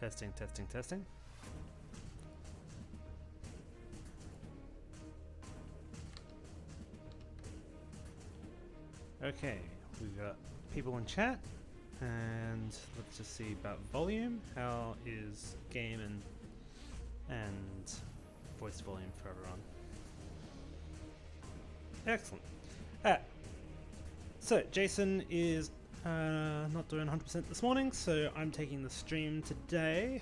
Testing, testing, testing. Okay, we've got people in chat, and let's just see about volume. How is game and voice volume for everyone? Excellent. So Jason is not doing 100% this morning, so I'm taking the stream today.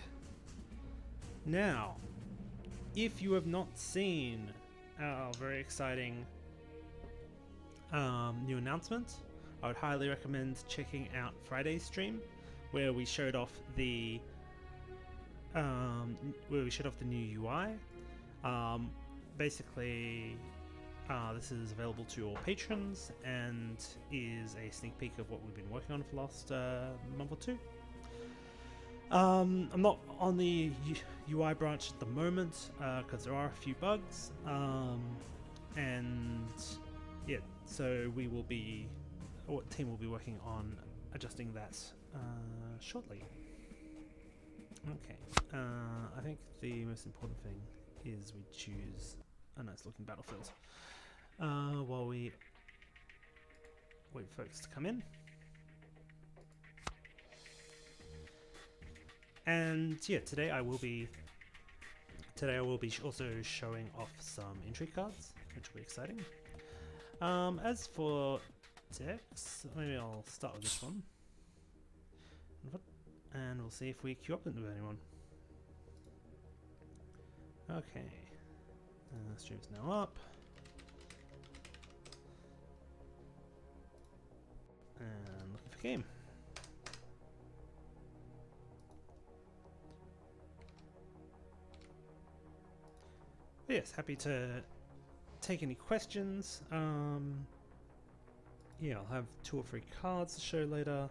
Now, if you have not seen our very exciting new announcement, I would highly recommend checking out Friday's stream, where we showed off the new UI. Basically, this is available to all patrons and is a sneak peek of what we've been working on for the last month or two. I'm not on the UI branch at the moment because there are a few bugs, and yeah, so our team will be working on adjusting that shortly. Okay, I think the most important thing is we choose a nice looking battlefield while we wait for folks to come in. And yeah, today I will be also showing off some entry cards, which will be exciting. As for decks, maybe I'll start with this one, and we'll see if we queue up into anyone. Okay, stream's now up, and looking for game. But yes, happy to take any questions. Yeah, I'll have 2 or 3 cards to show later,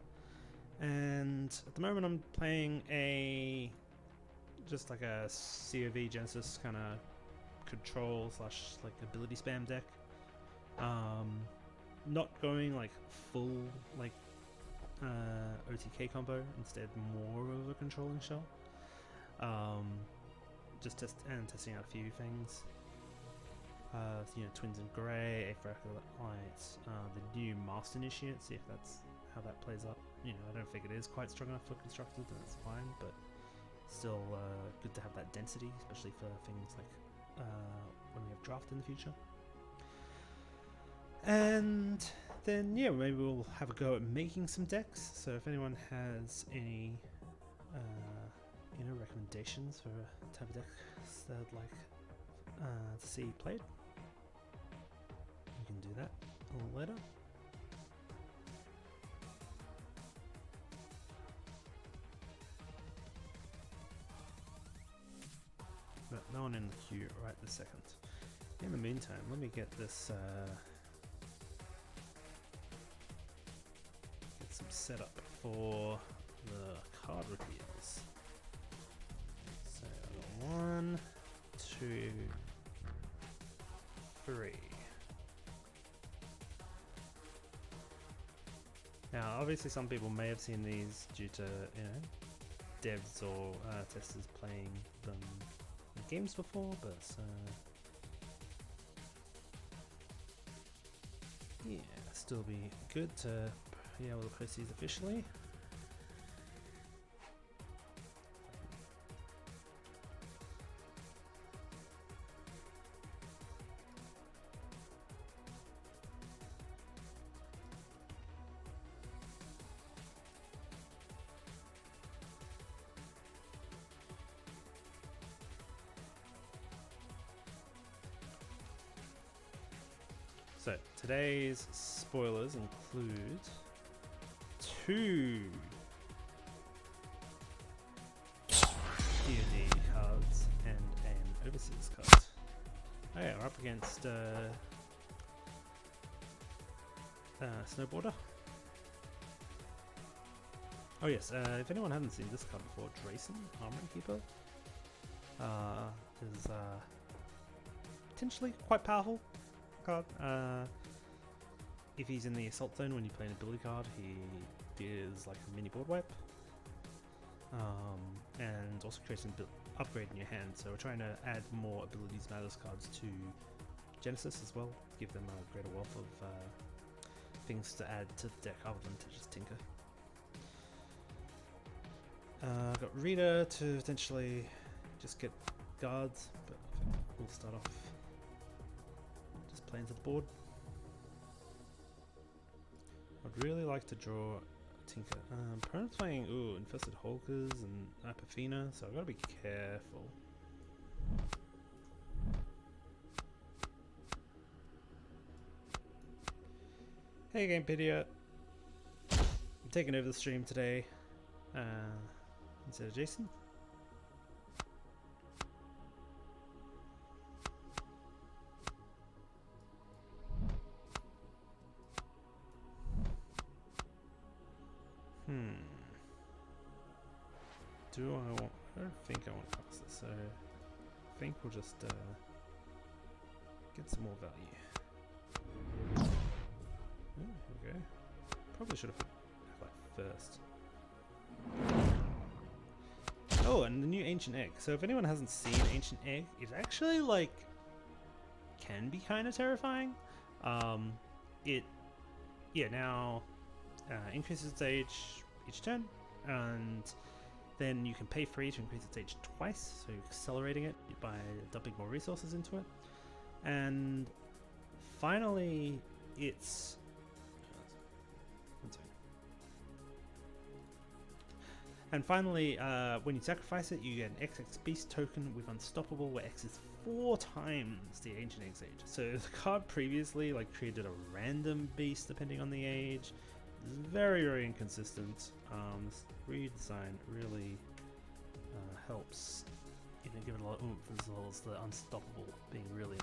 and at the moment I'm playing just like a COV Genesis kind of control / like ability spam deck. Not going like full like OTK combo, instead more of a controlling shell. Just testing out a few things. Twins in Grey, Lights, the new Master Initiate, see if that's how that plays up. I don't think it is quite strong enough for Constructed, and that's fine, but still good to have that density, especially for things like when we have Draft in the future. And then, yeah, maybe we'll have a go at making some decks, so if anyone has any recommendations for a type of decks they'd like to see played, you can do that a little later. But no one in the queue right this second. In the meantime, let me get this get some setup for the card reveals. So 1, 2, 3. Now, obviously, some people may have seen these due to devs or testers playing them in games before, but yeah, still be good to be able to post these officially. So today's spoilers include 2 D&D cards and an overseas card. Oh yeah, we're up against Snowboarder. Oh yes, if anyone hasn't seen this card before, Drayson, Armory Keeper, is potentially quite powerful card. If he's in the assault zone when you play an ability card, he is like a mini board wipe. and also create some upgrade in your hand. So we're trying to add more abilities matters cards to Genesis as well, give them a greater wealth of things to add to the deck other than to just tinker. I've got Rita to potentially just get guards, but I think we'll start off just playing to the board. I'd really like to draw Tinker. Opponent's playing Infested Hulkers and Apophena, so I've got to be careful. Hey Gamepedia, I'm taking over the stream today instead of Jason. Do I want? I don't think I want to cast this, so I think we'll just get some more value. Ooh, okay. Probably should have put that first. Oh, and the new Ancient Egg. So if anyone hasn't seen Ancient Egg, it's actually like can be kind of terrifying. It now increases its age each turn, and then you can pay free to increase its age twice, so you're accelerating it by dumping more resources into it. And finally, it's when you sacrifice it, you get an XX Beast token with Unstoppable, where X is 4 times the Ancient Egg's age. So the card previously created a random beast depending on the age. It's very, very inconsistent. This redesign really helps, give it a lot of oomph, as well as the Unstoppable being really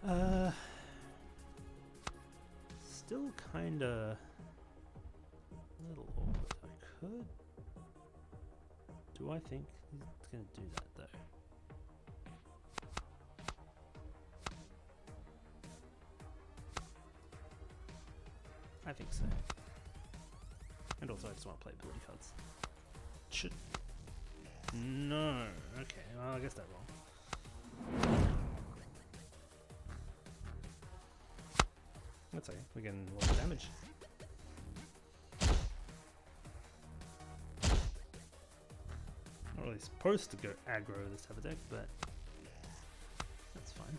important. Still kinda a little awkward. I could. Do I think he's gonna do that though? I think so. And also I just want to play ability cards. Should... No. Okay, well I guess that's wrong. That's okay, we're getting a lot of damage. Not really supposed to go aggro this type of deck, but that's fine.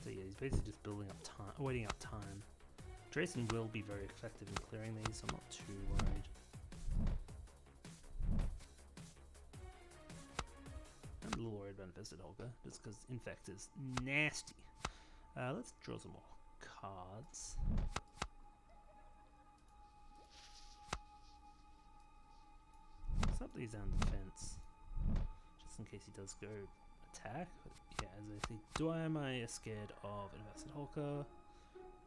So yeah, he's basically just building up time, waiting up time. Drayson will be very effective in clearing these, so I'm not too worried. I'm a little worried about Infested Hulker, just because Infect is nasty. Let's draw some more cards. Slap these down defense, just in case he does go attack. But yeah, as I say, am I scared of Infested Hulker?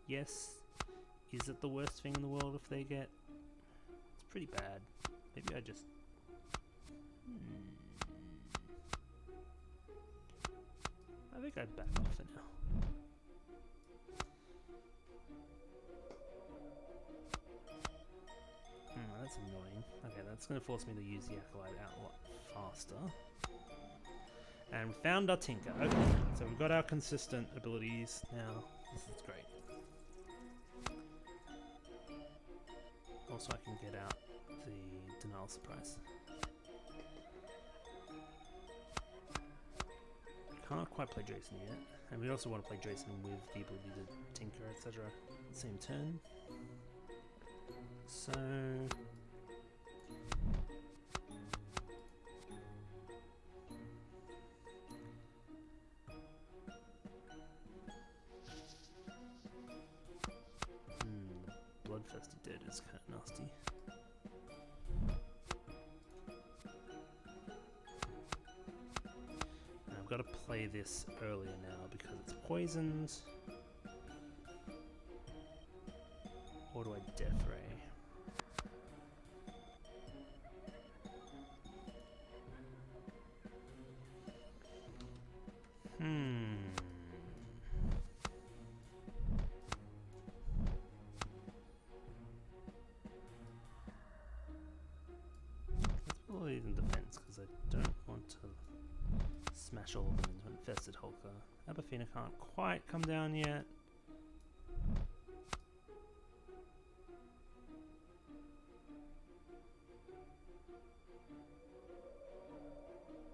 Yes. Is it the worst thing in the world if they get? It's pretty bad. Maybe I just... I think I'd back off for now. That's annoying. Okay, that's going to force me to use the Acolyte out a lot faster. And we found our Tinker. Okay, so we've got our consistent abilities now. This is great. Also, I can get out the Denial Surprise. Can't quite play Jason yet. And we also want to play Jason with the ability to Tinker, etc. at the same turn. So... Bloodthirsty Dead is kind of nasty. And I've got to play this earlier now because it's poisoned. Or do I Death Ray? smash all of them into infested Hulker. Apophena can't quite come down yet.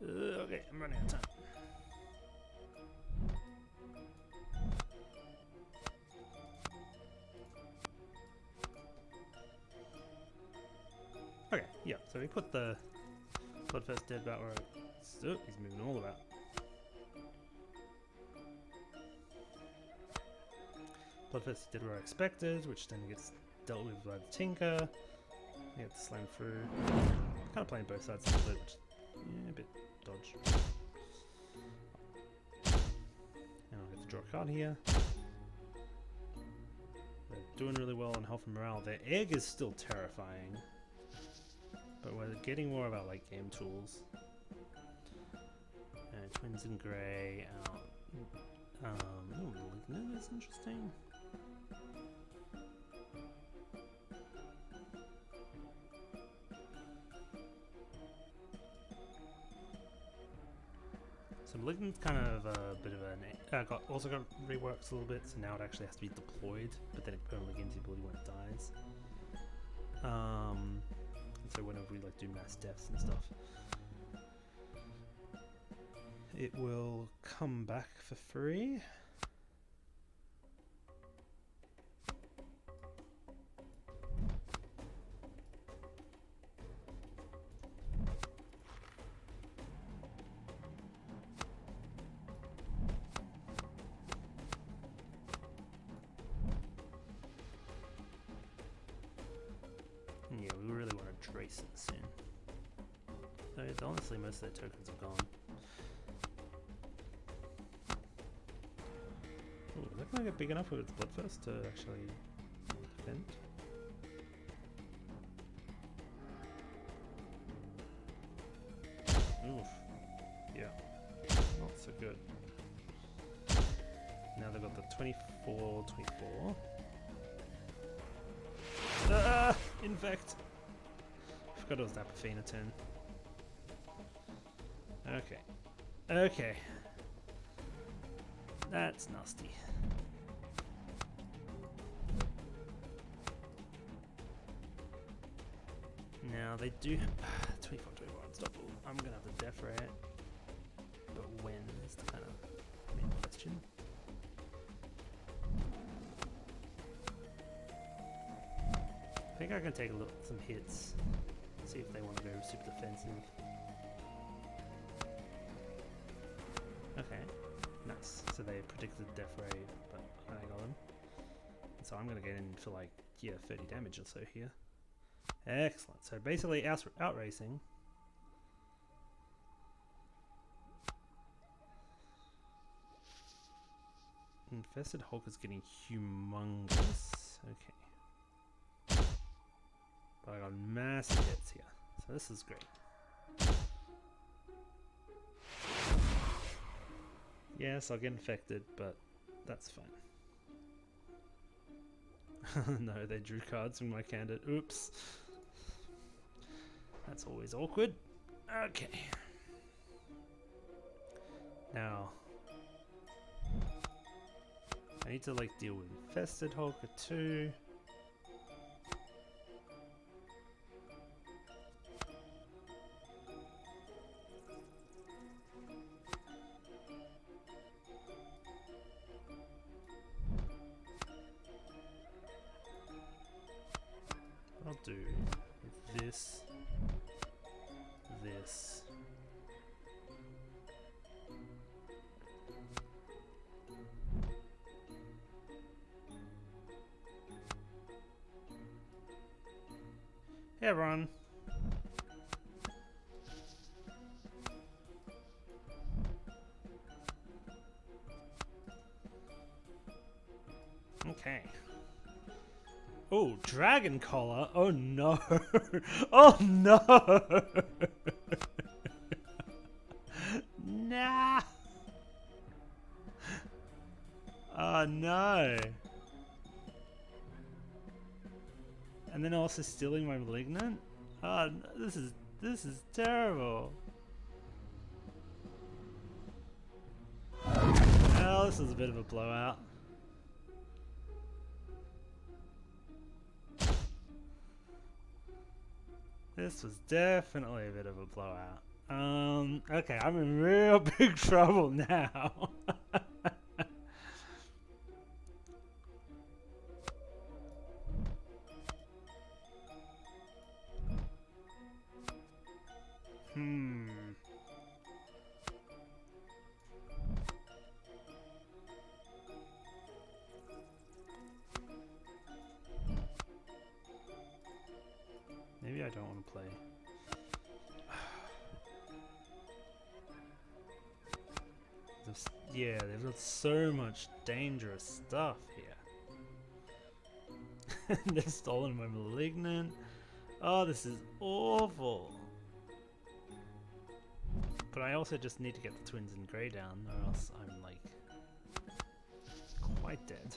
Okay, I'm running out of time. Okay, yeah, so we put the Bloodfest dead about where he's moving all about. Bloodfest did where I expected, which then gets dealt with by the Tinker. I get the slam through. Kind of playing both sides a little bit, which yeah, a bit dodge. And I'll get to draw a card here. They're doing really well on health and morale. Their egg is still terrifying, but we're getting more of our late game tools. Twins in grey out. Malignant is interesting. So Malignant's kind of a bit of an also got reworked a little bit, so now it actually has to be deployed, but then it permanently gains the ability when it dies. And so whenever we like do mass deaths and stuff, it will come back for free. Yeah, we really want to trace it soon. So honestly, most of their tokens are gone. Ooh, is that going to get big enough with its Bloodfest to actually defend? Oof. Yeah. Not so good. Now they've got the 24. Ah! Infect! I forgot it was that Apophena turn. Okay. Okay. That's nasty. Now they do 24, 21, double. I'm gonna have to death ray it. But when is the kind of main question. I think I can take some hits, see if they want to go super defensive. Okay, nice. So they predicted death ray, but I got them. And so I'm going to get in for like, yeah, 30 damage or so here. Excellent. So basically out racing. Infested Hulk is getting humongous. Okay. But I got massive hits here, so this is great. Yes, I'll get infected, but that's fine. No, they drew cards from my candidate. Oops. That's always awkward. Okay. Now, I need to like deal with infested Hulk too. I'll do this. Hey everyone. Okay. Oh, dragon collar. Oh no. Oh no. Nah. Oh no. And then also stealing my malignant? Oh, this is terrible. bit of a blowout. This was definitely a bit of a blowout. Okay, I'm in real big trouble now. Maybe I don't want to play. Yeah, they've got so much dangerous stuff here. They've stolen my Malignant. Oh, this is awful. But I also just need to get the Twins in Grey down, or else I'm like quite dead.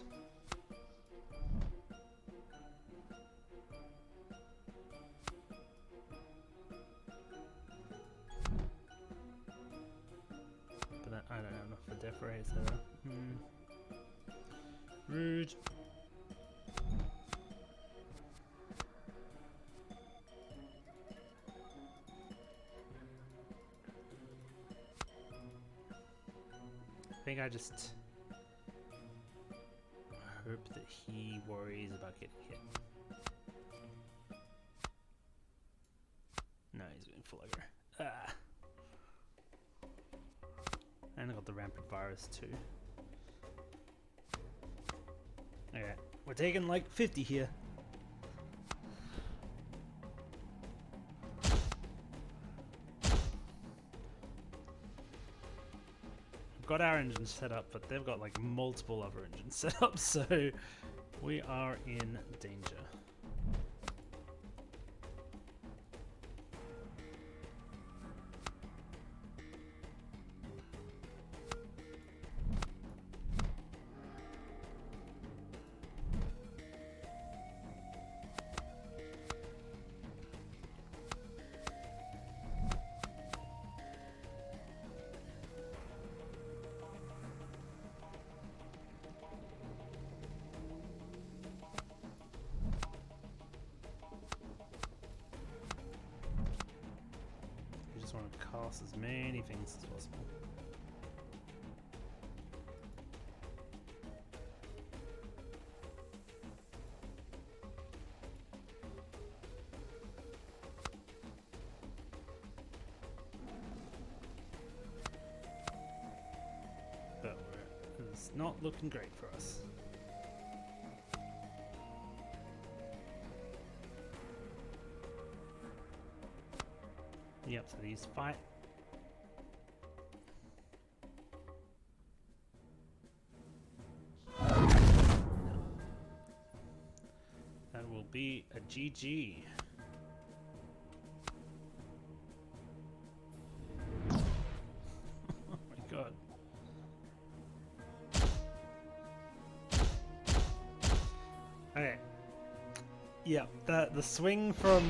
But I don't have enough for Death Ray, so rude. I think I just hope that he worries about getting hit. No, he's going full aggro. Ah. And I got the Rampant Virus too. Okay, we're taking like 50 here. Got our engine set up, but they've got like multiple other engines set up, so we are in danger. I want to cast as many things as possible. But it's not looking great for us. Yep, so these fight. That will be a GG. Oh my god. Okay. Yeah, the swing from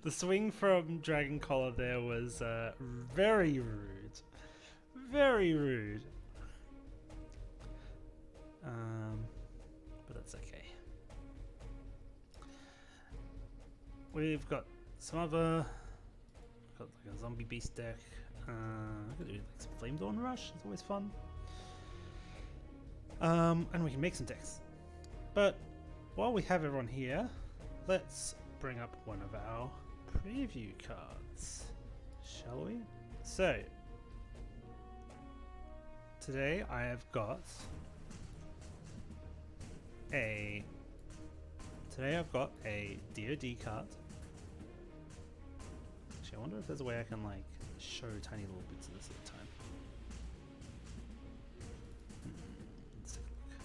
the swing from Dragon Collar there was very rude. Very rude. But that's okay. We've got some other... got like a zombie beast deck. I could do like some Flame Dawn Rush, it's always fun. And we can make some decks. But while we have everyone here, let's bring up one of our preview cards, shall we? So, today I have got a DoD card. Actually, I wonder if there's a way I can like show tiny little bits of this at a time. Let's take a look.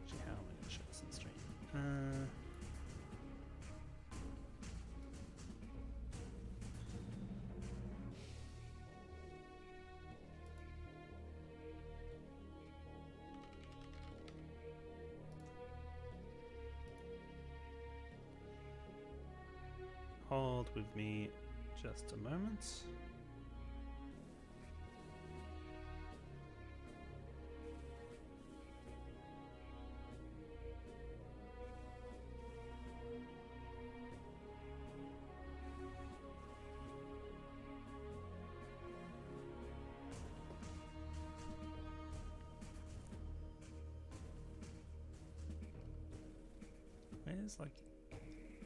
Actually, how am I going to show this on stream? hold with me just a moment.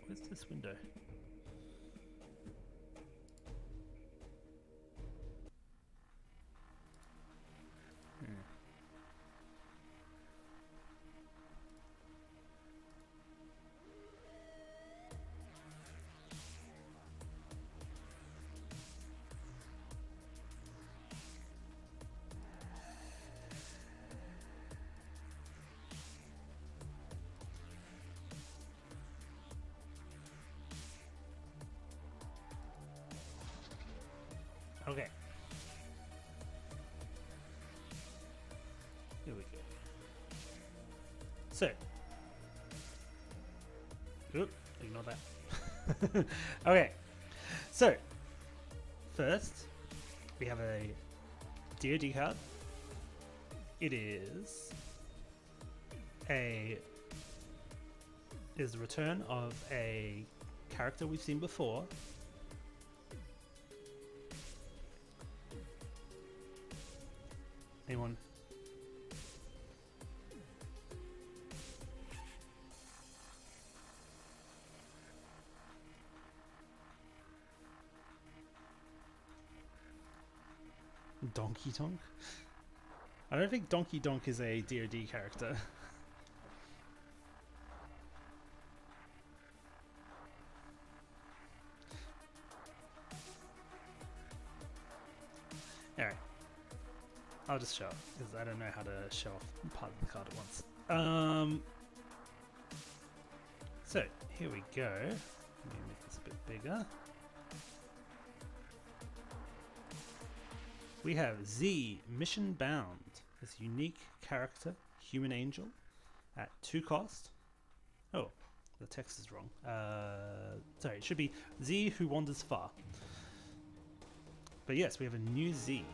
Where's this window? Okay. Here we go. So. Oop, ignore that. Okay. So. First, we have a DoD card. It is the return of a character we've seen before. Anyone? Donkey Donk? I don't think Donkey Donk is a DoD character. Alright. I'll just show off, because I don't know how to show off part of the card at once. So, here we go. Let me make this a bit bigger. We have Z, Mission Bound, this unique character, human angel, at 2 cost. Oh, the text is wrong. Sorry, it should be Z who wanders far. But yes, we have a new Z.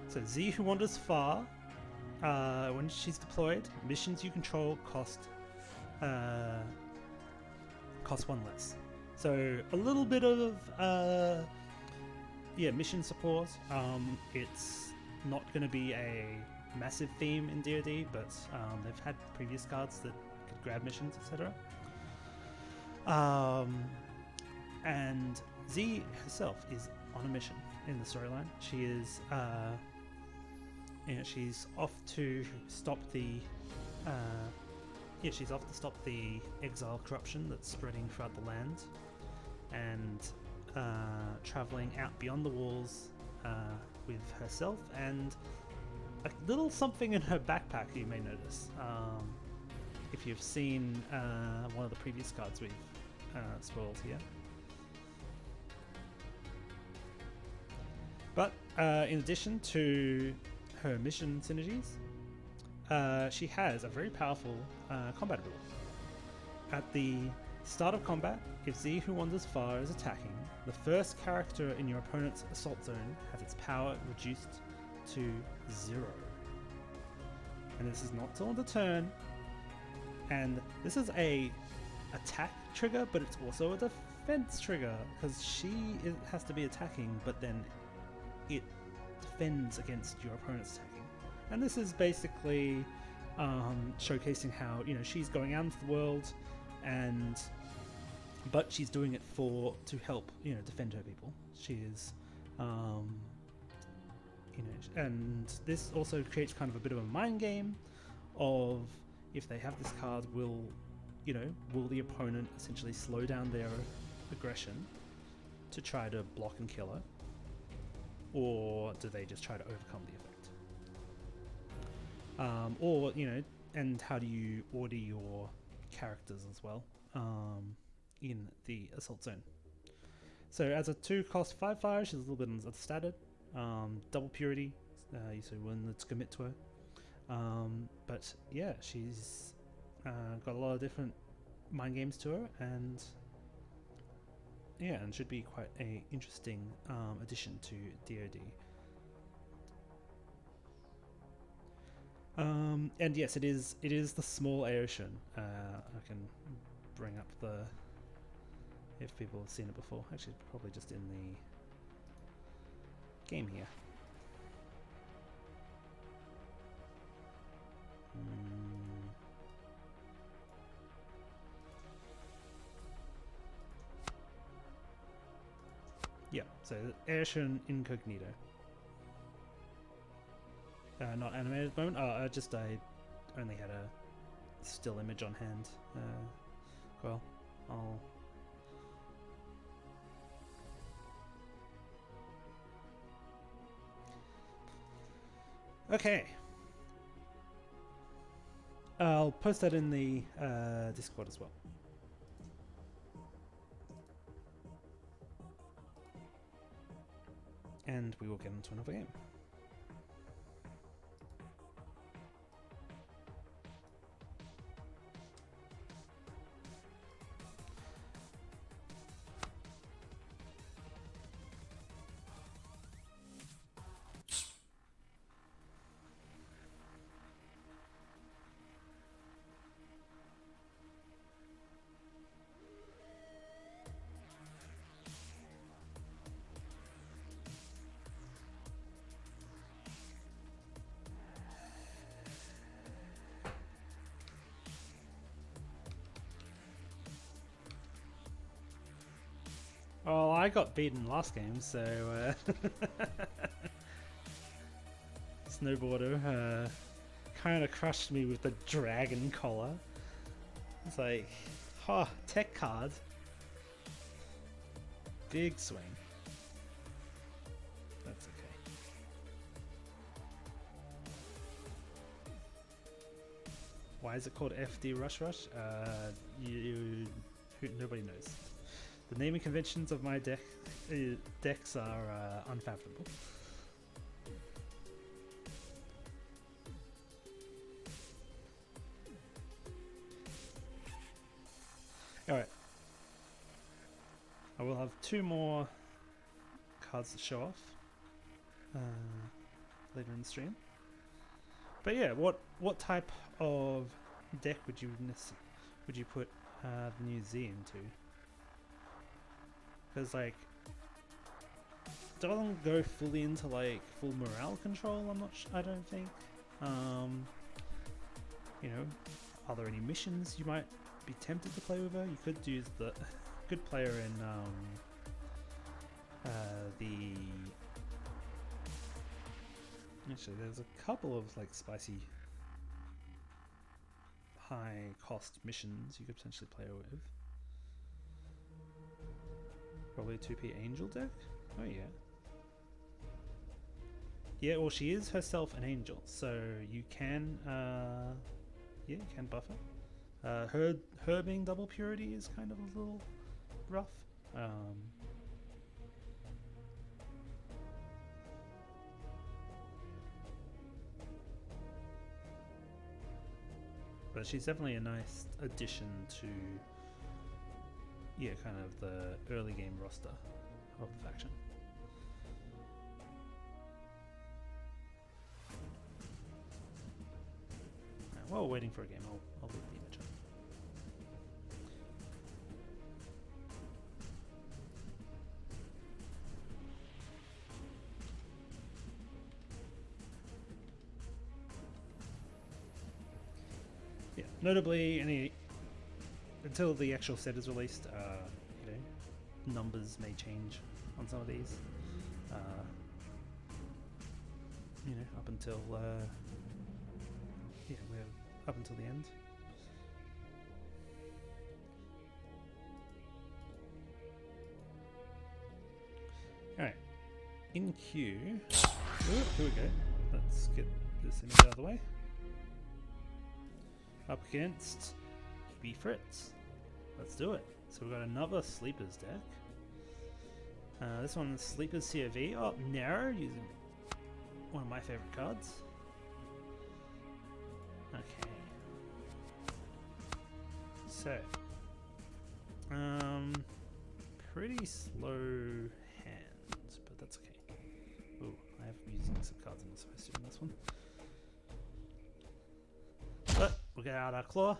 So Z who wanders far, when she's deployed, missions you control cost 1 less. So a little bit of mission support. It's not going to be a massive theme in DoD, but they've had previous cards that could grab missions, etc. And Z herself is on a mission in the storyline. She is, she's off to stop the, she's off to stop the exile corruption that's spreading throughout the land, and traveling out beyond the walls with herself and a little something in her backpack you may notice. If you've seen one of the previous cards we've spoiled here. But in addition to her mission synergies, she has a very powerful combat ability. At the start of combat, if Z who wanders far is attacking, the first character in your opponent's assault zone has its power reduced to 0. And this is not till end of turn. And this is a attack trigger, but it's also a defense trigger, because she has to be attacking, but then it defends against your opponent's attacking. And this is basically showcasing how, she's going out into the world, but she's doing it to help, defend her people. She is, and this also creates kind of a bit of a mind game of, if they have this card, will the opponent essentially slow down their aggression to try to block and kill her, or do they just try to overcome the effect? And how do you order your characters as well in the assault zone? So as a 2 cost 5 fire, she's a little bit unstandard. Double purity, so willing to commit to her. But yeah, she's got a lot of different Mind Games Tour, and yeah, and should be quite a interesting addition to DoD. And yes, it is the small Aerotion. I can bring up the, if people have seen it before. Actually, probably just in the game here. Yeah, so Aerotion Incognito. Not animated at the moment. I only had a still image on hand. Well, I'll. Okay. I'll post that in the Discord as well. And we will get into another game. Well, I got beaten last game, so Snowboarder kind of crushed me with the dragon collar. It's like, tech card. Big swing. That's okay. Why is it called FD Rush Rush? Nobody knows. The naming conventions of my decks are unfathomable. Alright. I will have 2 more cards to show off later in the stream. But yeah, what type of deck would you put the new Z into? Because like, doesn't go fully into like full morale control. I don't think. You know, are there any missions you might be tempted to play with her? You could use the good player in the. Actually, there's a couple of like spicy, high cost missions you could potentially play her with. Probably a 2p angel deck? Oh yeah. Yeah, well she is herself an angel, so you can you can buff her. Her being double purity is kind of a little rough. But she's definitely a nice addition to kind of the early game roster of the faction. Now, while we're waiting for a game, I'll leave the image up. Yeah, notably, until the actual set is released, numbers may change on some of these. Up until we're up until the end. All right, in queue. Ooh, here we go. Let's get this image out of the way. Up against B Fritz. Let's do it. So we've got another Sleepers deck. This one's Sleepers COV. Oh, Narrow, using one of my favorite cards. Okay. So, Pretty slow hands, but that's okay. Ooh, I have using some cards I'm not supposed to in this one. But we'll get out our claw.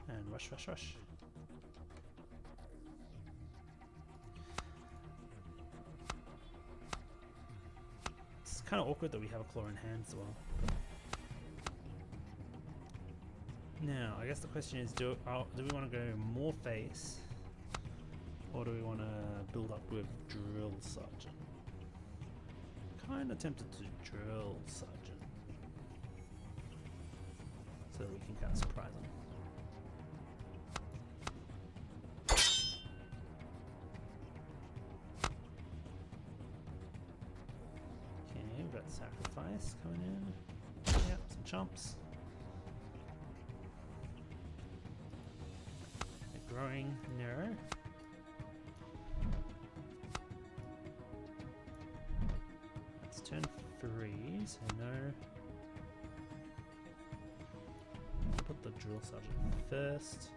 And rush, rush, rush. It's kind of awkward that we have a claw in hand as well. Now, I guess the question is, do we want to go more face, or do we want to build up with drill sergeant? Kind of tempted to drill sergeant, so that we can kind of surprise them. Okay, we've got sacrifice coming in. Yep, some chumps. Growing narrow. It's turn 3, so no. I'll put the drill sergeant first.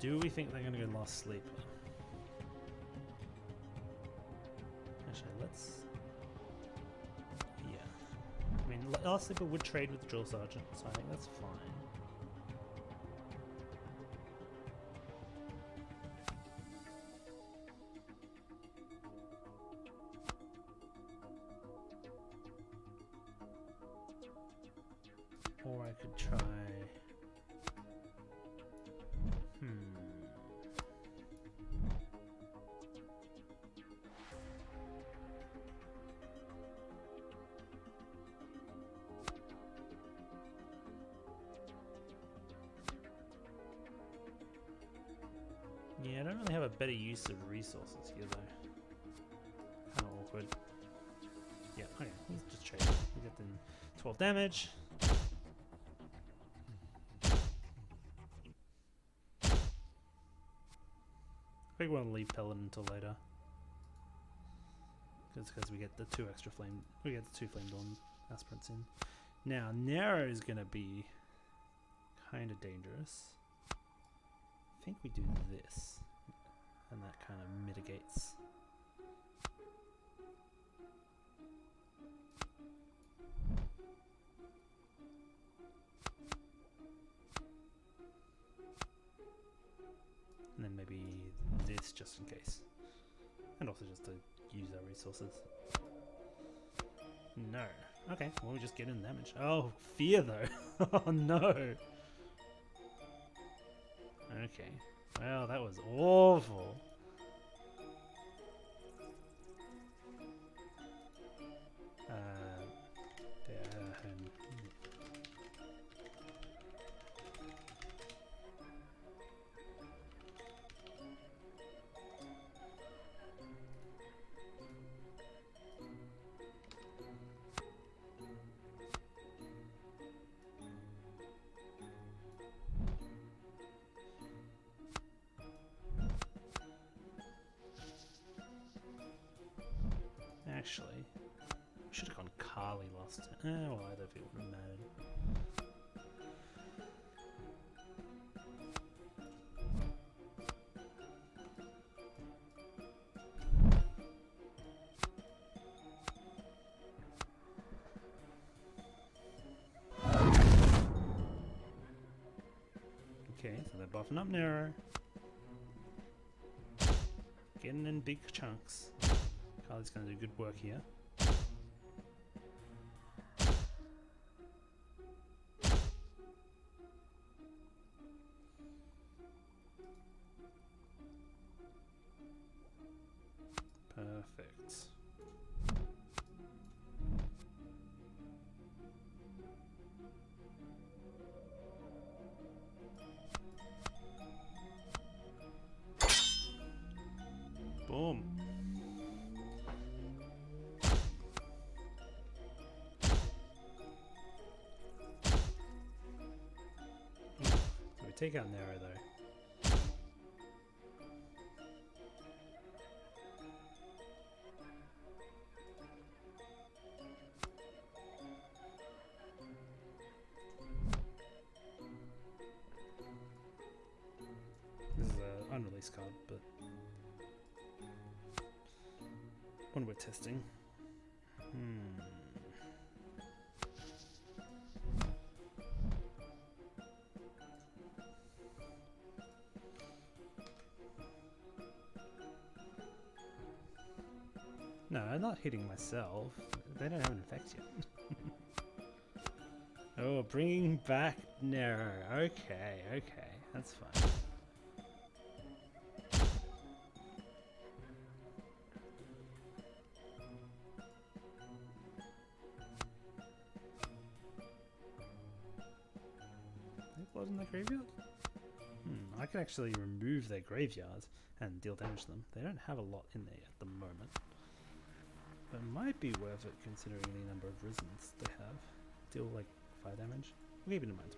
Do we think they're going to go last sleeper? Actually, let's. Yeah. I mean, last sleeper would trade with the drill sergeant, so I think that's fine. Or I could try. Yeah, I don't really have a better use of resources here though. Kind of awkward. Yeah, okay, let's just trade. We get them 12 damage. I think we want to leave Pellet until later. Because we get the 2 extra flame. We get the 2 Flame Dawn aspirants in. Now, narrow is going to be kind of dangerous. I think we do this. And that kind of mitigates. And then maybe this just in case. And also just to use our resources. No. Okay, well we just get in damage. Oh, fear though. Oh no. Okay. Well, that was awful. Actually, we should have gone Carly last time. Well, I don't think it would have mattered. Okay, so they're buffing up narrow. Getting in big chunks. Carly's going to do good work here. Perfect. Boom. We take out narrow though. when we're testing. No, I'm not hitting myself. They don't have an effect yet. Oh, bringing back Nero. Okay, okay, that's fine. Blood in the graveyard? I can actually remove their graveyards and deal damage to them. They don't have a lot in there at the moment. But it might be worth it considering the number of Risens they have. Deal like 5 damage. We'll keep it in mind.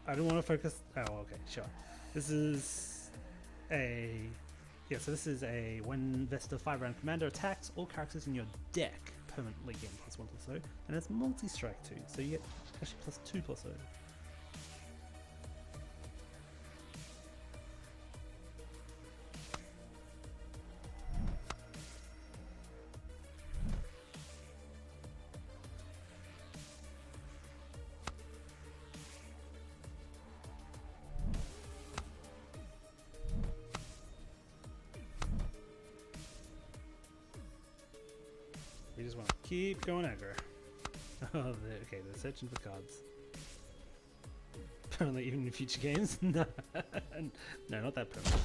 I don't want to focus. Oh, okay, sure. This is a. Yeah, so this is a when Vesta 5-round commander attacks, all characters in your deck permanently gain +1/+0, and it's multi-strike too, so you get actually +2/+0. We just want to keep going aggro. Oh, okay, they're searching for cards. Apparently even in future games? No, no, not that permanent.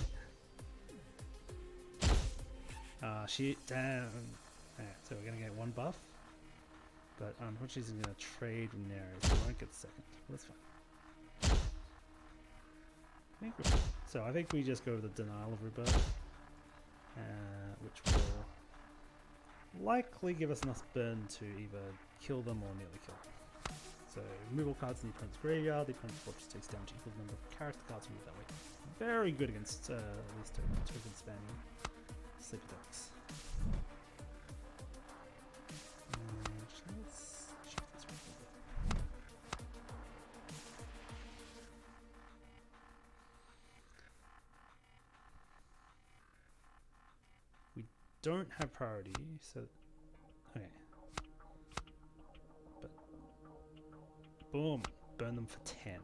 Shit, damn. Alright, so we're going to get 1 buff. But unfortunately he's going to trade with Nero, so we won't get the second. Well, that's fine. So I think we just go with the Denial of Rebirth. Which will likely give us enough burn to either kill them or nearly kill them. So removal cards in the opponent's graveyard, the opponent's fortress takes damage equal to the number of character cards removed that way. Very good against these token spamming sleeper decks. Let's shift this one a bit. We don't have priority, so okay. But boom, burn them for 10.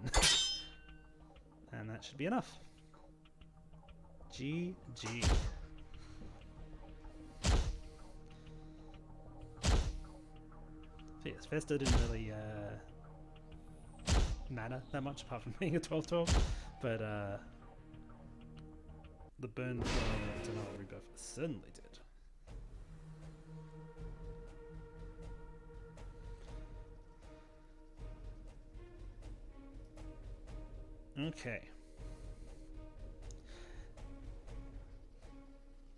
And that should be enough. GG. So yes, Vesta didn't really matter that much apart from being a 12/12, but the burn from Denial Rebirth certainly did. Okay.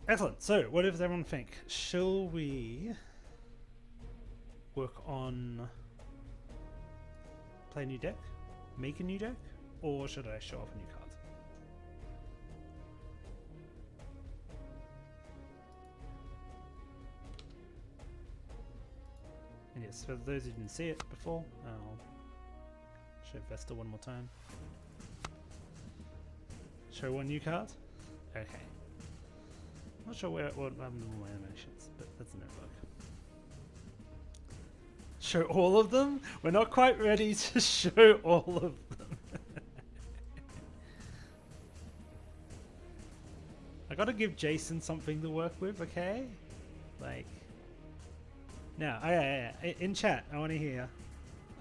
Excellent. So, what does everyone think? Shall we work on play a new deck, make a new deck, or should I show off a new card? And yes, for those who didn't see it before, I'll show Vesta one more time. Show one new card? Okay. Not sure what happened to all my animations, but that's a no bug. Show all of them? We're not quite ready to show all of them. I gotta give Jason something to work with, okay? Like, now, in chat, I want to hear.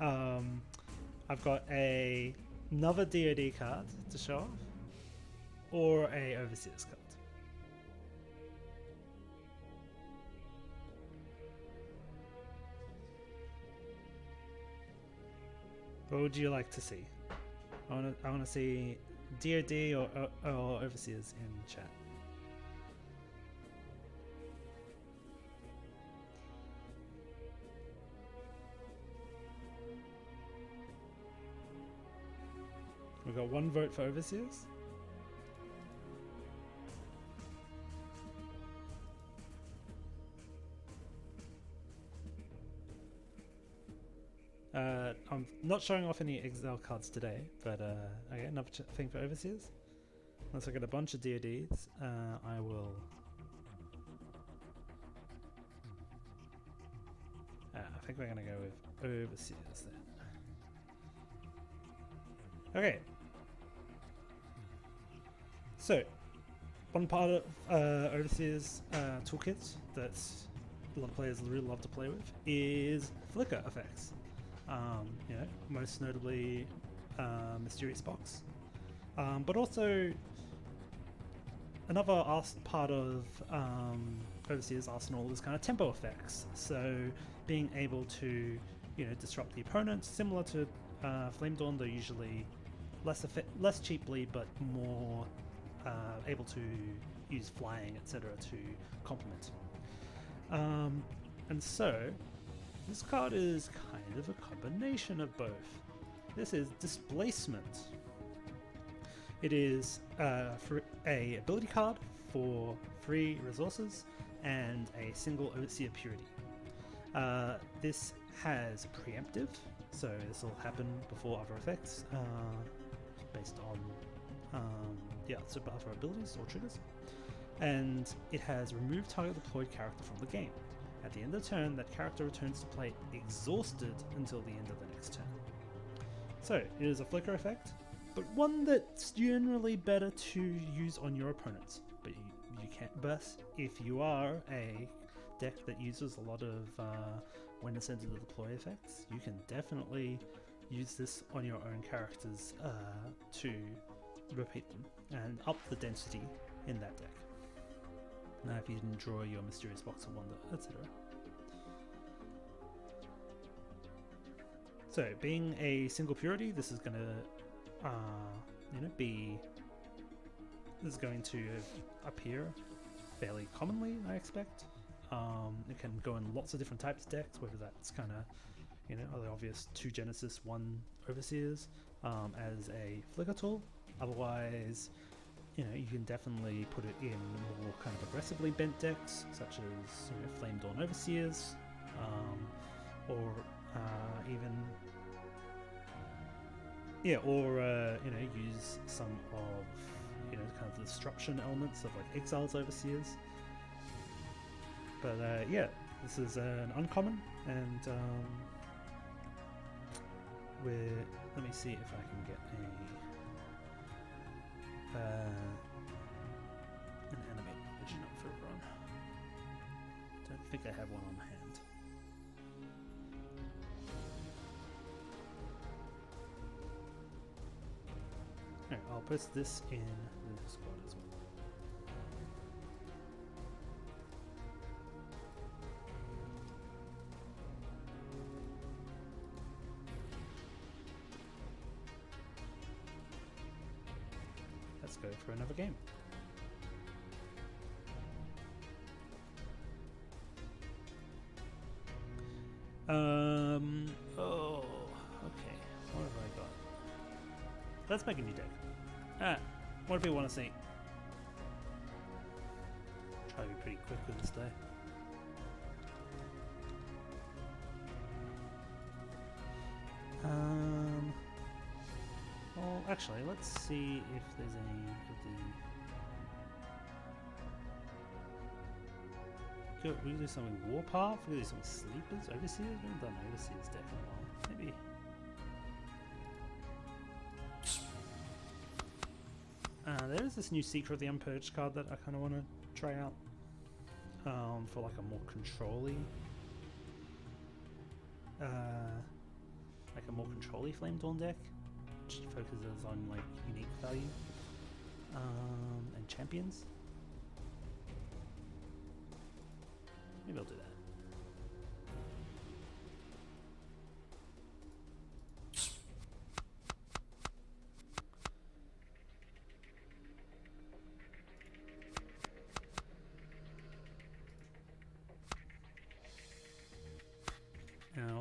I've got another DoD card to show off, or a Overseer's card. What would you like to see? I want to see DoD or Overseers in chat. We've got 1 vote for Overseers. I'm not showing off any Excel cards today, but okay, another thing for overseers. Once I get a bunch of DoDs, I will. I think we're gonna go with overseers then. Okay. So, one part of overseers toolkit that a lot of players really love to play with is flicker effects. You know, most notably Mysterious Box, but also another part of Overseer's arsenal is kind of tempo effects. So being able to, you know, disrupt the opponent, similar to Flame Dawn, they're usually less cheaply, but more able to use flying, etc., to complement. And so this card is kind of a combination of both. This is Displacement. It is for a ability card for 3 resources and a single Overseer Purity. This has preemptive, so this will happen before other effects based on super other abilities or triggers. And it has remove target deployed character from the game. At the end of the turn, that character returns to play exhausted until the end of the next turn. So, it is a flicker effect, but one that's generally better to use on your opponents. But you can't. But if you are a deck that uses a lot of when it's into the deploy effects, you can definitely use this on your own characters to repeat them and up the density in that deck. Now, if you didn't draw your Mysterious Box of Wonder, etc. So, being a single purity, this is going to, this is going to appear fairly commonly, I expect. It can go in lots of different types of decks, whether that's kind of, you know, the obvious 2 Genesis, 1 Overseers as a flicker tool. Otherwise, you know, you can definitely put it in more kind of aggressively bent decks, such as, you know, Flame Dawn Overseers, or you know, use some of, you know, kind of the disruption elements of like Exiles Overseers. But yeah, this is an uncommon, and let me see if I can get an animate version up for everyone. Don't think I have one on hand. Alright, I'll post this in the Discord as well. Let's go for another game. Oh, okay. What have I got? Let's make a new deck. What do people want to see? Try to be pretty quick with this day. Well, actually, let's see if there's any of the... We can do something Warpath, we can do some Sleepers, Overseers. We haven't done Overseers deck in a while. Maybe. There is this new Secret of the Unpurged card that I kind of want to try out for like a more control-y Flame Dawn deck, which focuses on like unique value and champions. Maybe I'll do that.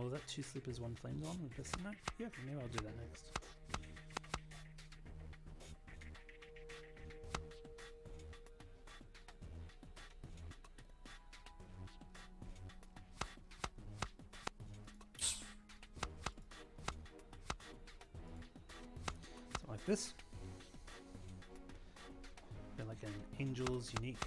Was that 2 Sleepers, 1 Flame Dawn? No? Yeah, maybe I'll do that next. like this. They're like an Angel's unique.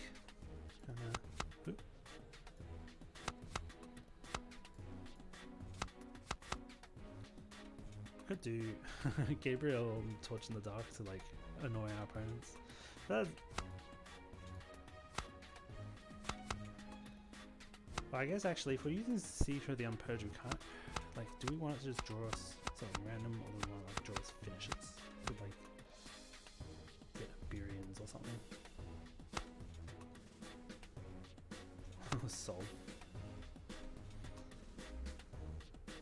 Could do Gabriel torch in the dark to like annoy our opponents. That. Well, I guess actually, if we're using C for the unpurge, we can't. Like, do we want it to just draw us something random, or do we want to like draw us finishes? Could like get Iberians or something. Soul.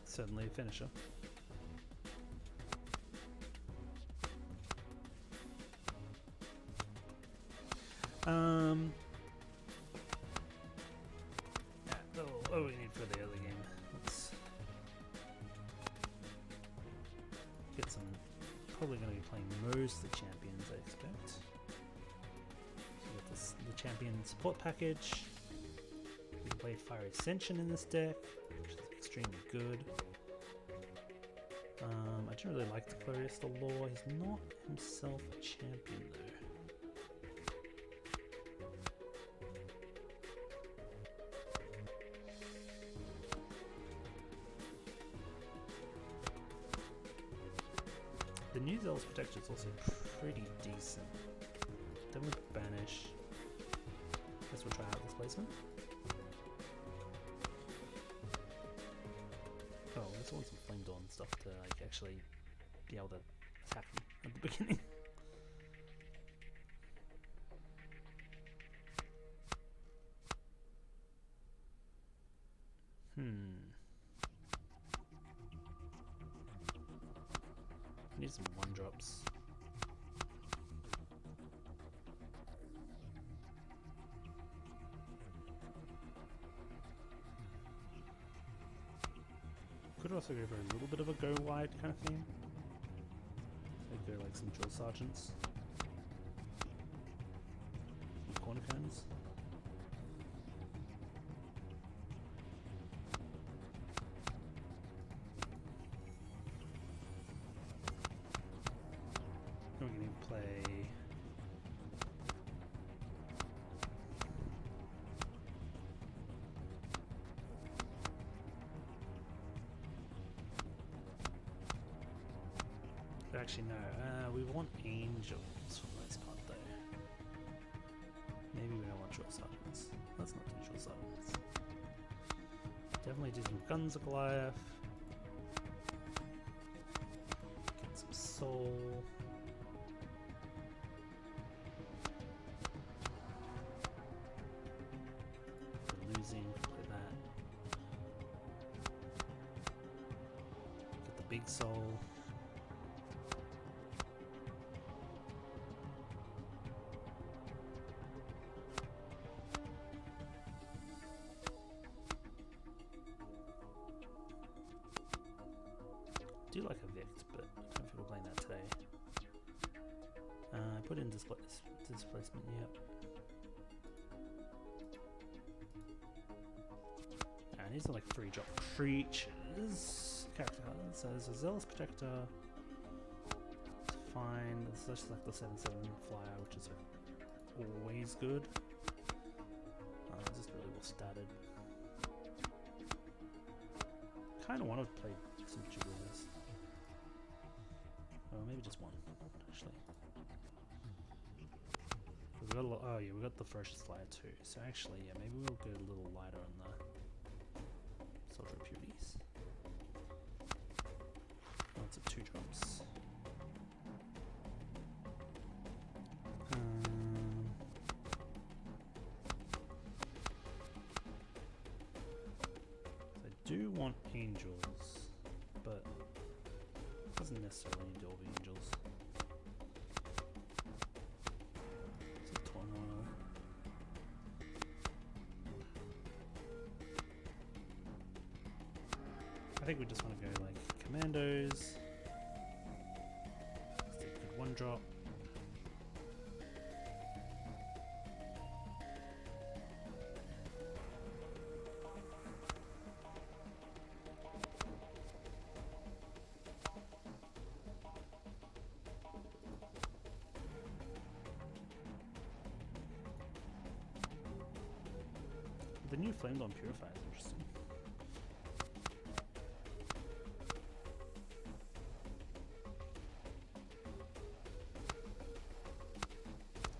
Certainly a finisher. Yeah, what we need for the early game. Let's get some. Probably going to be playing most of the champions, I expect. So we got this, the champion support package. We can play Fire Ascension in this deck, which is extremely good. I do really like the Clarius the Law. He's not himself a champion though. The new Zealous Protector is also pretty decent. Then we'll banish. Guess we'll try out this placement. Oh, I also want some Flame Dawn stuff to like actually be able to attack them at the beginning. Need some 1-drops. Could also go for a little bit of a go wide kind of thing. So go like some drill sergeants. Some corner cones. We're going to play actually no, we want angels for the most part though. Maybe we don't want drill sergeants. Let's not do drill sergeants. Definitely do some guns of Goliath. Get some soul. Losing, play that. Get the big soul. I do like a Vict, but I don't think we're playing that today. I put in displacement, yep. I need some like 3-drop creatures. Character card. So there's a Zealous Protector. It's fine. It's just like the 7/7 flyer, which is like always good. It's just really well statted. Kinda want to play some jewelers. Oh, maybe just one, actually. We got oh yeah, we got the Ferocious Flyer too. So actually, yeah, maybe we'll go a little lighter on the Soldier of Purities. Oh, it's a 2-drops. I do want angels, but it doesn't necessarily need all the angels. It's a turmoil. I think we just want to go like commandos. Let's do a good 1-drop. new Flame Dawn Purifier is interesting.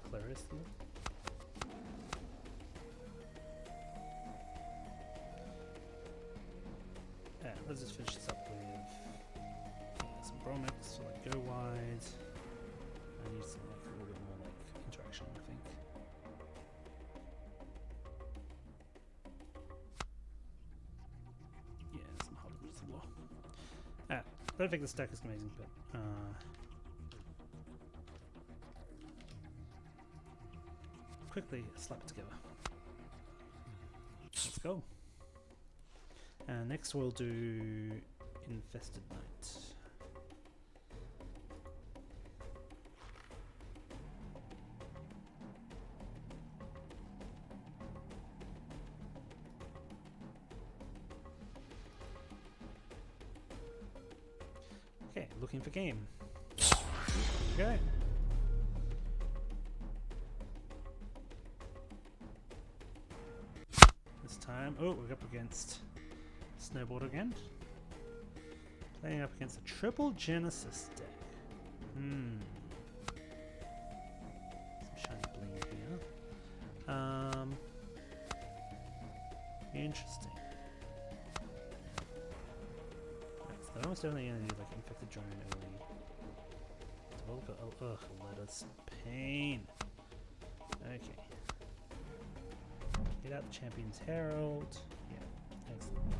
Clarice. Yeah, let's just finish this up with some Bromix, so like go wide. I need some like a little bit more like interaction, I think. Yeah, some hard ones as well. I don't think the stack is amazing, but quickly slap it together. Let's go. And next we'll do Infested Night. Okay, looking for game. Okay. This time, oh, we're up against Snowboard again. Playing up against a triple Genesis deck. Some shiny bling here. Interesting. Right, so they're almost definitely going to do like Infected Drone early. Developer, oh, ugh, let us pain. Okay. Get out the Champion's Herald. Yeah, excellent.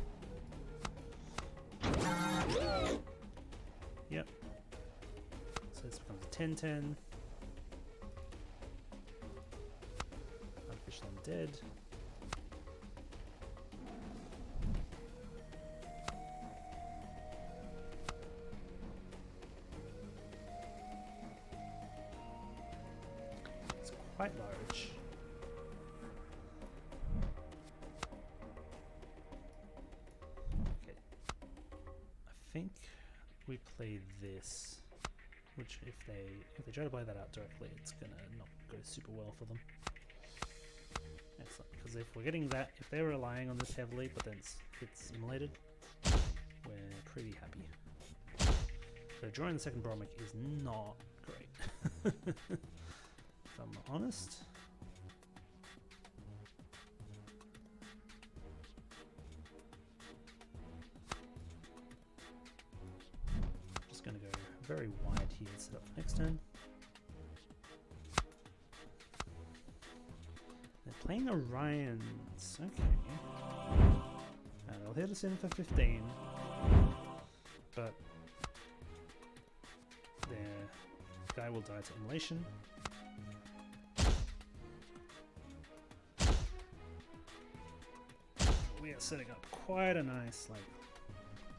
Yep. So this becomes a 10-10. Artificial Undead. It's quite large. I think we play this, which if they try to play that out directly, it's gonna not go super well for them. Excellent, because if we're getting that, if they're relying on this heavily, but then it's immolated, we're pretty happy. So drawing the second Bromec is not great, if I'm honest. Going to go very wide here to set up for next turn. They're playing Orions. Okay. And I'll hit us in for 15. But their guy will die to immolation. We are setting up quite a nice like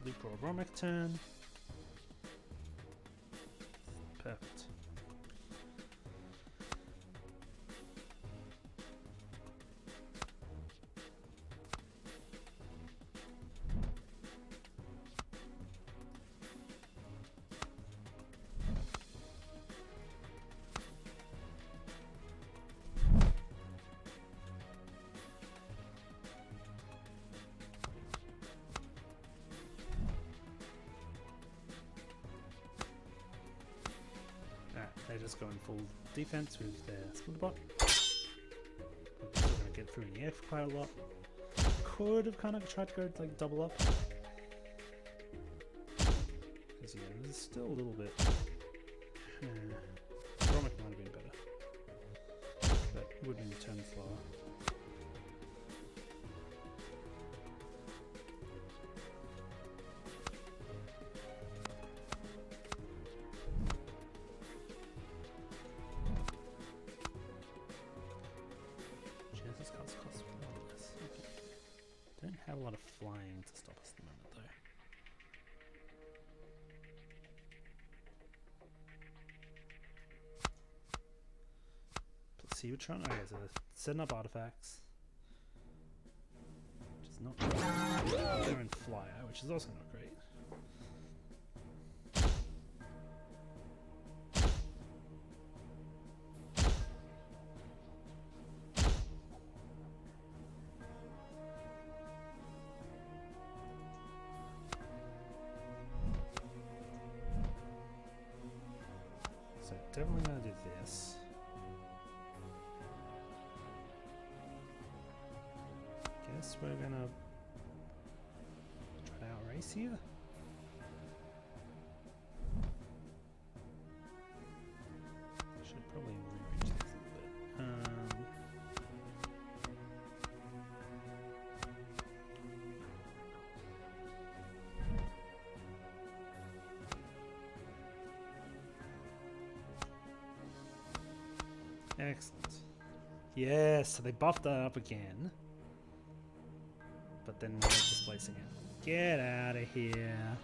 loop or Bromec turn. Perfect. They're just going full defense with their Splinterbot. We're still going to get through in the air for quite a lot. Could have kind of tried to go like double up. Because yeah, there's still a little bit. Bromec might have been better. But it would have been turn flower. Have a lot of flying to stop us at the moment, though. Let's see, we're trying. Okay, so setting up artifacts, which is not great. They're in flyer, which is also not great. definitely gonna do this. Guess we're gonna try out race here. Should probably rearrange this a little bit. Excellent. Yes, so they buffed that up again. But then we're displacing it. Get out of here.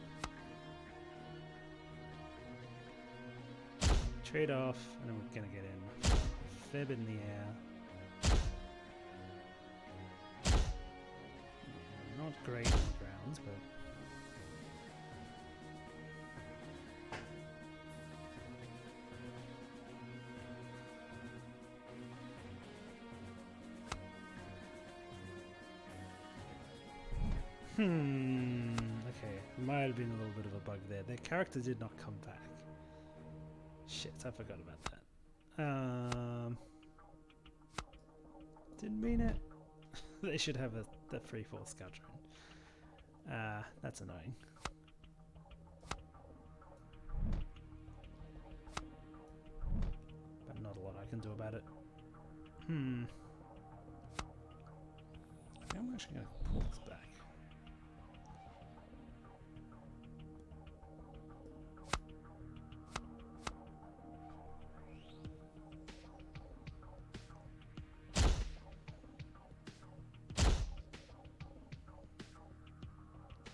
Trade off, and then we're gonna get in. Fib in the air. Not great on the grounds, but. Okay, might have been a little bit of a bug there. Their character did not come back. Shit, I forgot about that. Didn't mean it. They should have the free fall scout drone. That's annoying. But not a lot I can do about it. I'm actually going to pull this back.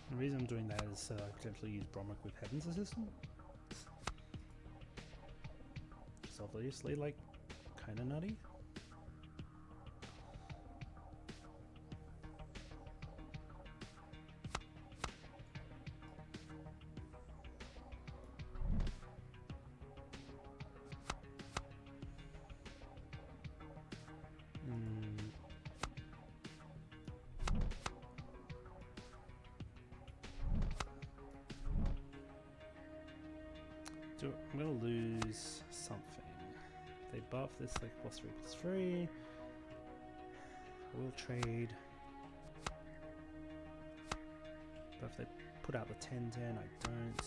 The reason I'm doing that is so I potentially use Bromwich with Heaven's Assistant. It's obviously like kind of nutty. I'm gonna lose something. They buff this like +3/+3. I will trade. But if they put out the 10/10, I don't.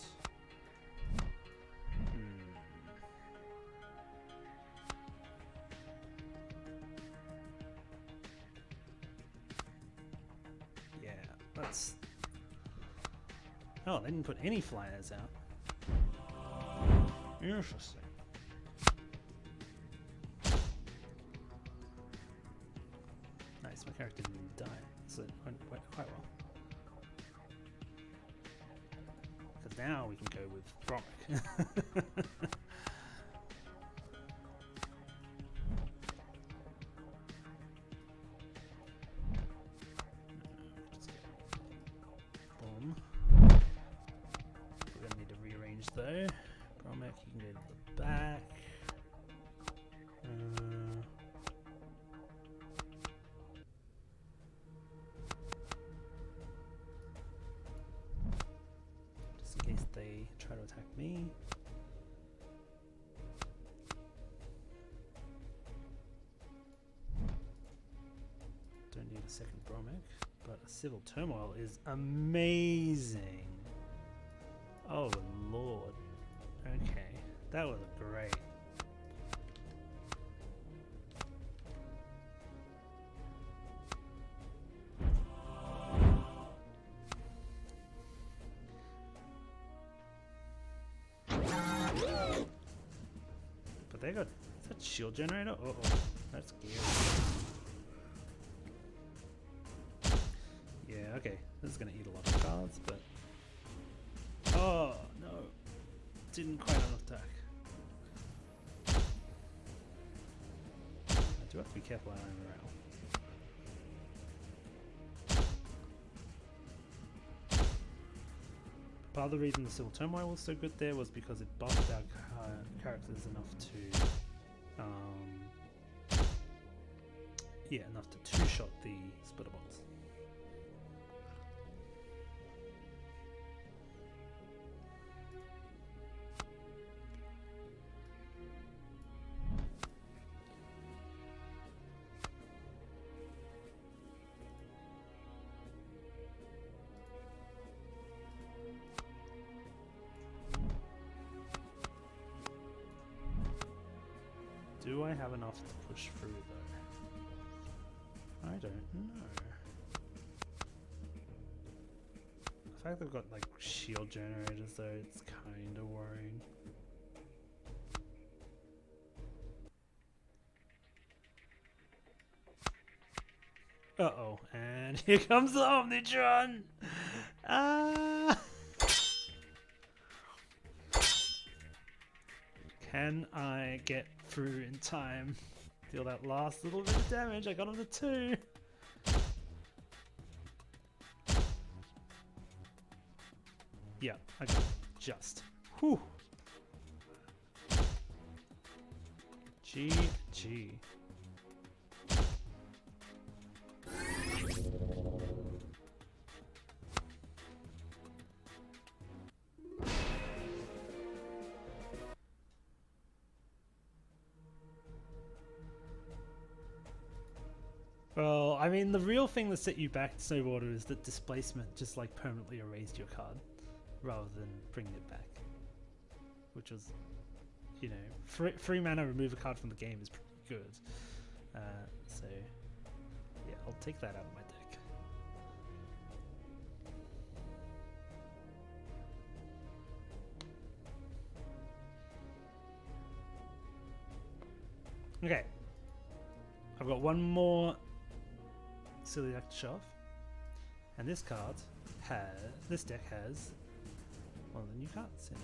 Yeah, that's. Oh, they didn't put any flyers out. Interesting. Nice, my character didn't die, so it went quite well. Because now we can go with Bromwich. Boom. We're gonna need to rearrange though. Bromwich, you can go to the back. Just in case they try to attack me. Don't need a second Bromwich, but a Civil Turmoil is amazing. Oh lord. Okay, that was great. But they got, is that shield generator? Uh oh, that's scary. Yeah, okay, this is gonna eat a lot of cards, but oh no. Didn't quite attack. I do have to be careful when I'm around. Part of the reason the Civil Turmoil was so good there was because it buffed our characters enough to, enough to two-shot the splitter bolts. Do I have enough to push through though? I don't know. The fact they've got like shield generators though, it's kind of worrying. Uh-oh, and here comes the Omnitron! Can I get through in time? Deal that last little bit of damage. I got him to 2. Yeah, I got just. Whew. GG. Well, I mean, the real thing that set you back to Snowboarder is that displacement just like permanently erased your card rather than bringing it back. Which was, you know, free mana remove a card from the game is pretty good. So, yeah, I'll take that out of my deck. Okay. I've got one more silly deck to show off. And this card this deck has one of the new cards in it.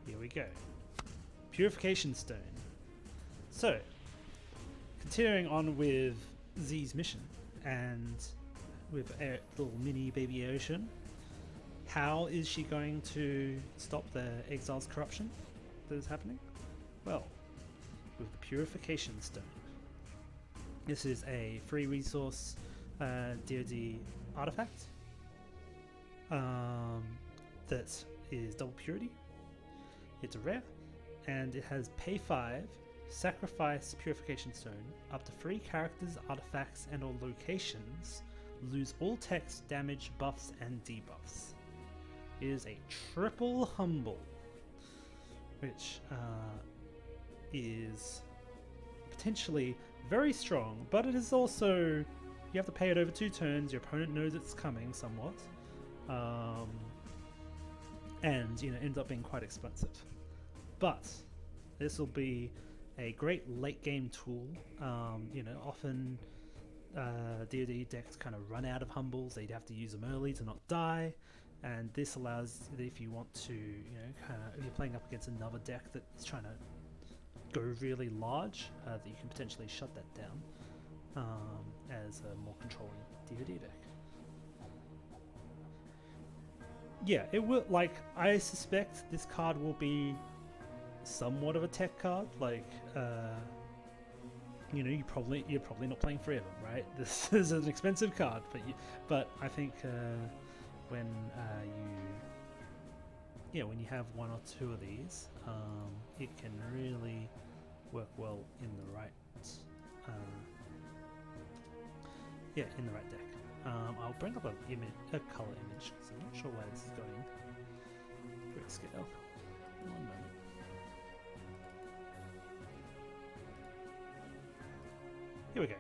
Here we go. Purification Stone. So, continuing on with Z's mission and with little mini baby Ocean, how is she going to stop the Exile's corruption that is happening? Well, with the Purification Stone. This is a free resource DoD artifact that is double purity. It's a rare, and it has pay 5, sacrifice Purification Stone, up to 3 characters, artifacts, and or locations, lose all text, damage, buffs, and debuffs. It is a triple humble, which is potentially very strong, but it is also, you have to pay it over 2 turns, your opponent knows it's coming somewhat, and you know, ends up being quite expensive. But this will be a great late game tool. You know, often DoD decks kind of run out of humbles, they'd have to use them early to not die, and this allows, if you want to, you know, kind of, if you're playing up against another deck that's trying to go really large, that you can potentially shut that down as a more controlling DoD deck. Yeah, it will, like, I suspect this card will be somewhat of a tech card, like, you know, you're probably not playing 3 of them, right? This is an expensive card, but I think when when you have 1 or 2 of these, it can really work well in the right deck. I'll bring up a color image because I'm not sure where this is going. Grayscale. One moment. Here we go.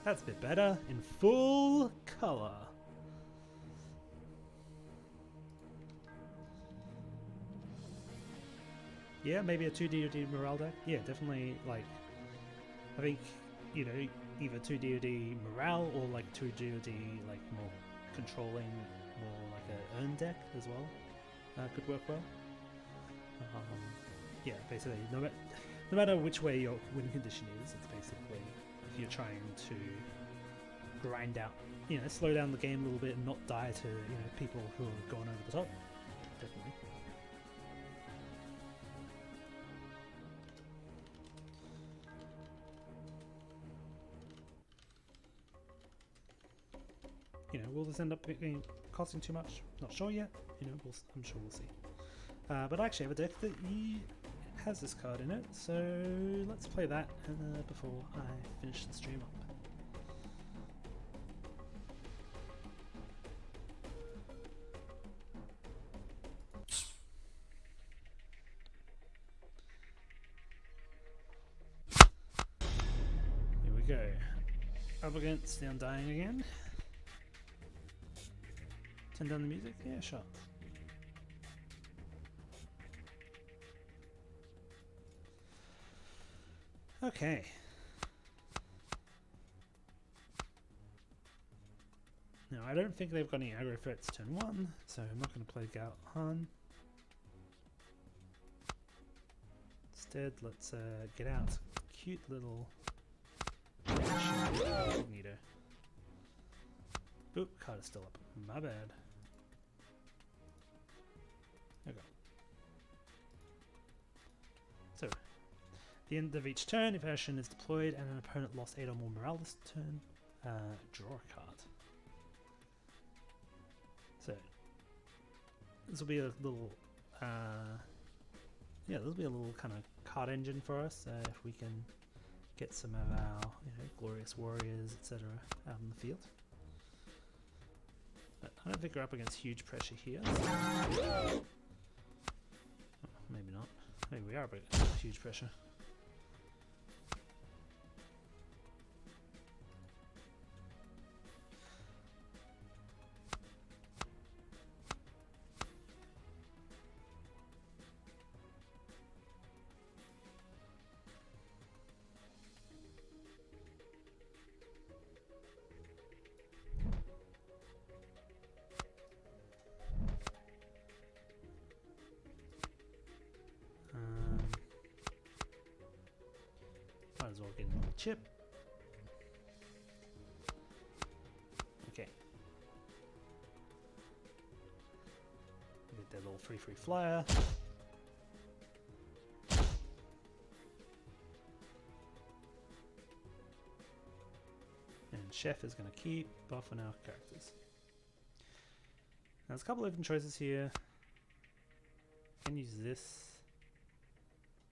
That's a bit better in full color. Yeah, maybe a 2 DoD morale deck. Yeah, definitely. Like, I think, you know, either 2 DoD morale or like 2 DoD like more controlling, more like a earn deck as well. Could work well. Yeah, basically, no matter which way your win condition is, it's basically if you're trying to grind out, you know, slow down the game a little bit and not die to, you know, people who are going over the top. Definitely. You know, will this end up costing too much? Not sure yet. You know, I'm sure we'll see. But I actually have a deck that has this card in it, so let's play that before I finish the stream up. Up against the Undying again. Turn down the music? Yeah, sure. Okay. Now, I don't think they've got any aggro threats turn 1, so I'm not going to play Gout Han. Instead, let's get out cute little incognito. Oop, card is still up. My bad. Okay. So, at the end of each turn, if Ashen is deployed and an opponent lost 8 or more morale this turn, draw a card. So, this will be a little, yeah, this will be a little kind of card engine for us. If we can get some of our, glorious warriors, etc., out in the field. But I don't think we're up against huge pressure here. Oh, maybe not. Maybe we are up against huge pressure. Might as well get a little chip. Okay. Get that little free flyer. And Chef is going to keep buffing our characters. Now, there's a couple of different choices here. I can use this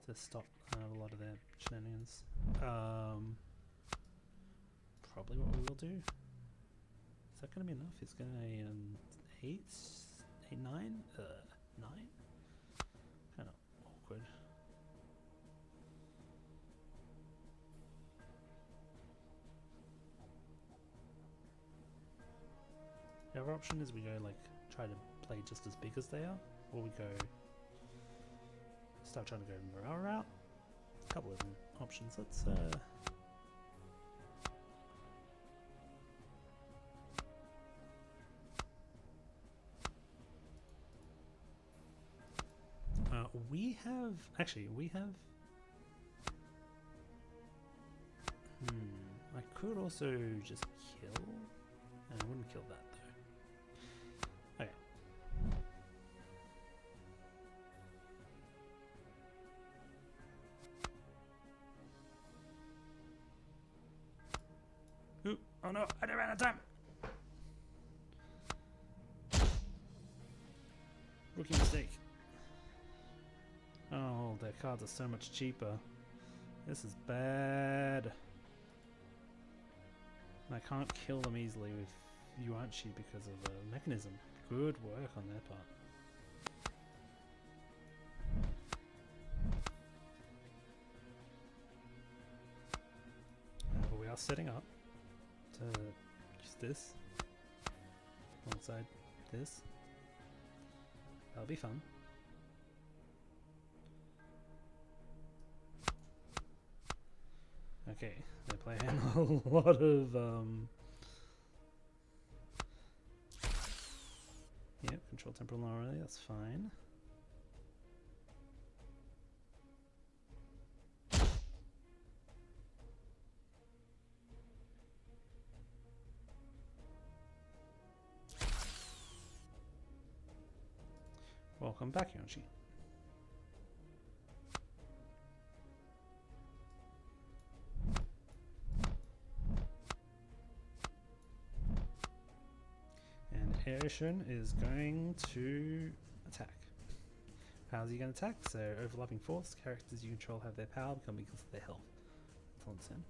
to stop a lot of their shenanigans. Probably what we will do. Is that going to be enough? It's going to be 8, 9? 9? Kind of awkward. The other option is we go try to play just as big as they are, or we go start trying to go morale route. A couple of options. Let's we have I could also just kill, and I wouldn't kill that though. Okay. Ooh, oh no, I ran out of time. Rookie mistake. Oh, their cards are so much cheaper. This is bad. I can't kill them easily with Yuanchi because of a mechanism. Good work on their part. But we are setting up to use this alongside this. That'll be fun. Okay, they're playing a lot of yeah, control temporal already, that's fine. Welcome back, Yonchi. Airshun is going to attack. How's he going to attack? So, overlapping force, characters you control have their power become equal to their health. That's all I'm saying.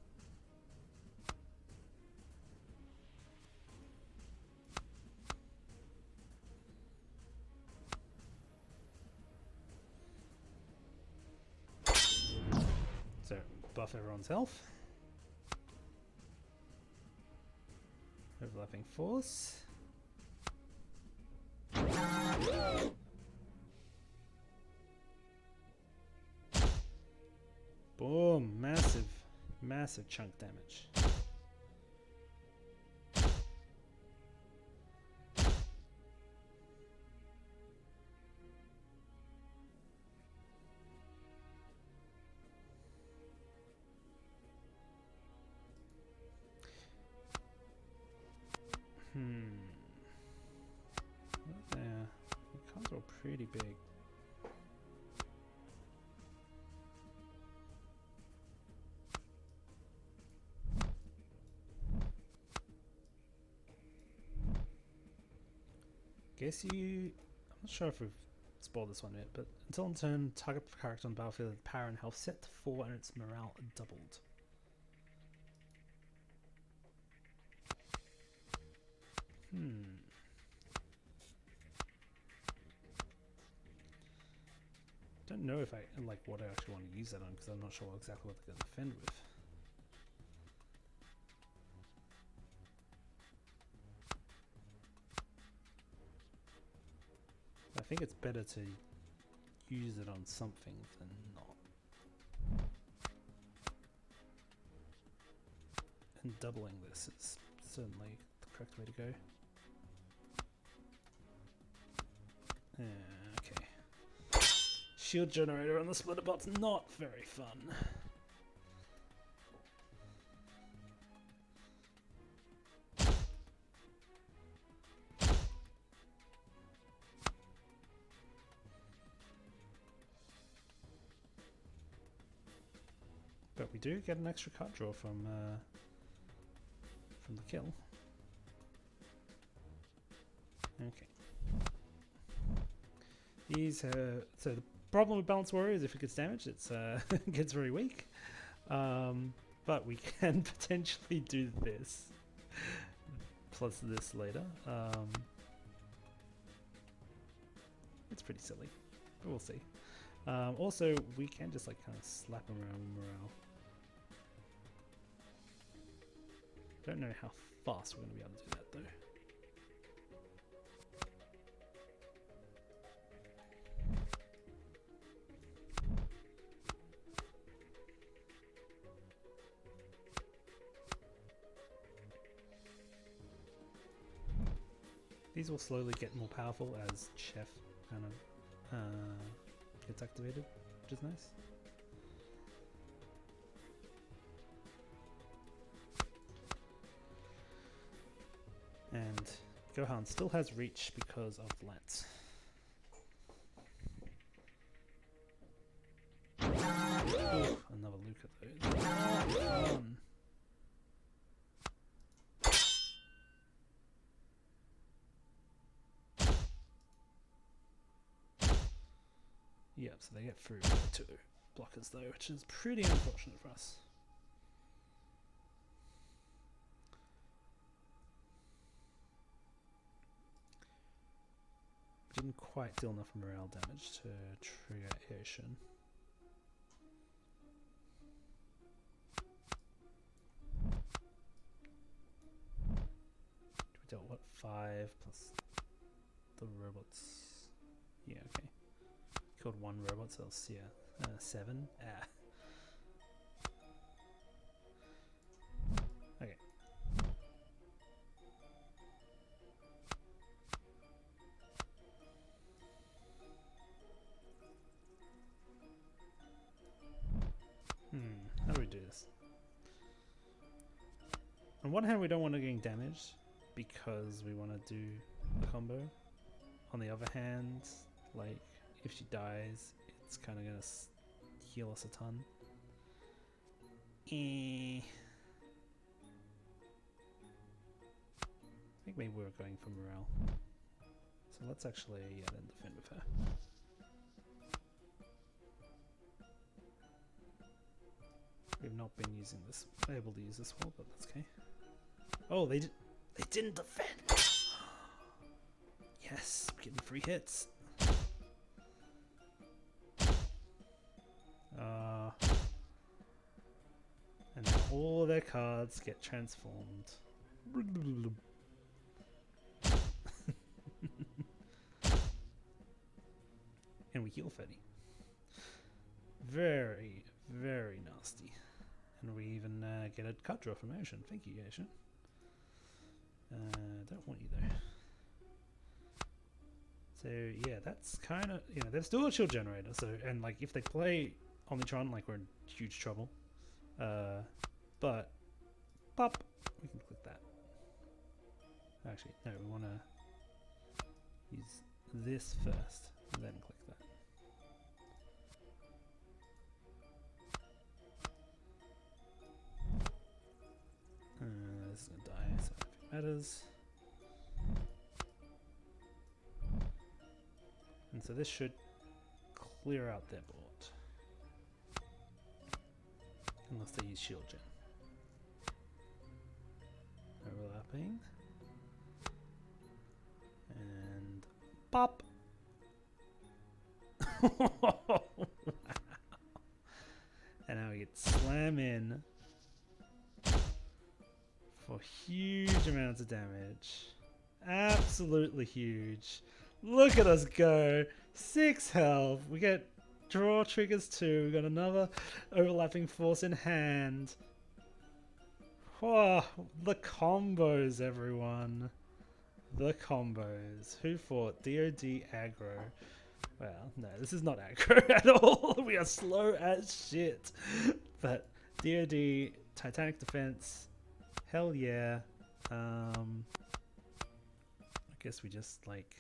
So, buff everyone's health. overlapping force. Boom! Massive, massive chunk damage. There. The cards are pretty big. Guess I'm not sure if we've spoiled this one yet, but until end turn, target character on the battlefield with power and health set to 4 and its morale doubled. Don't know if I like what I actually want to use that on because I'm not sure exactly what they're going to defend with. I think it's better to use it on something than not. And doubling this is certainly the correct way to go. Okay. Shield generator on the splitter bot's not very fun. But we do get an extra card draw from the kill. Okay. These so the problem with Balance Warrior is if it gets damaged, it's it gets very weak. But we can potentially do this plus this later. It's pretty silly, but we'll see. Also, we can just like kind of slap them around with morale. Don't know how fast we're going to be able to do that though. These will slowly get more powerful as Chef kind of gets activated, which is nice. And Gohan still has reach because of the lance. Ooh, another look at those. Fun. Yep, so they get through 2 blockers though, which is pretty unfortunate for us. Didn't quite deal enough morale damage to trigger Aeration. We dealt what, 5 plus the robots? Yeah, okay. Killed 1 robot, so let's see, 7. Okay. How do we do this? On one hand, we don't want to get damaged because we want to do the combo. On the other hand, like, if she dies, it's kind of going to heal us a ton. I think maybe we're going for morale. So let's actually then defend with her. We've not been using this, able to use this wall, but that's okay. Oh, they didn't defend. Yes, we're getting free hits. And now all their cards get transformed. and we heal 30. Very, very nasty. And we even get a card draw from Ocean. Thank you, Ocean. Don't want you though. So yeah, that's kind of, you know, they're still a shield generator. So, and like if they play Omnitron, like we're in huge trouble. But pop, we can click that. Actually, no, we want to use this first, and then click that. This is gonna die, so if it matters. And so this should clear out their board. Unless they use shield gen. Overlapping. And pop! Wow. And now we get slam in for huge amounts of damage. Absolutely huge. Look at us go. 6 health. We get draw triggers too. We got another overlapping force in hand. Whoa, the combos, everyone. The combos. Who fought? DOD aggro. Well, no, this is not aggro at all. We are slow as shit. But DOD, Titanic Defense, hell yeah. I guess we just like...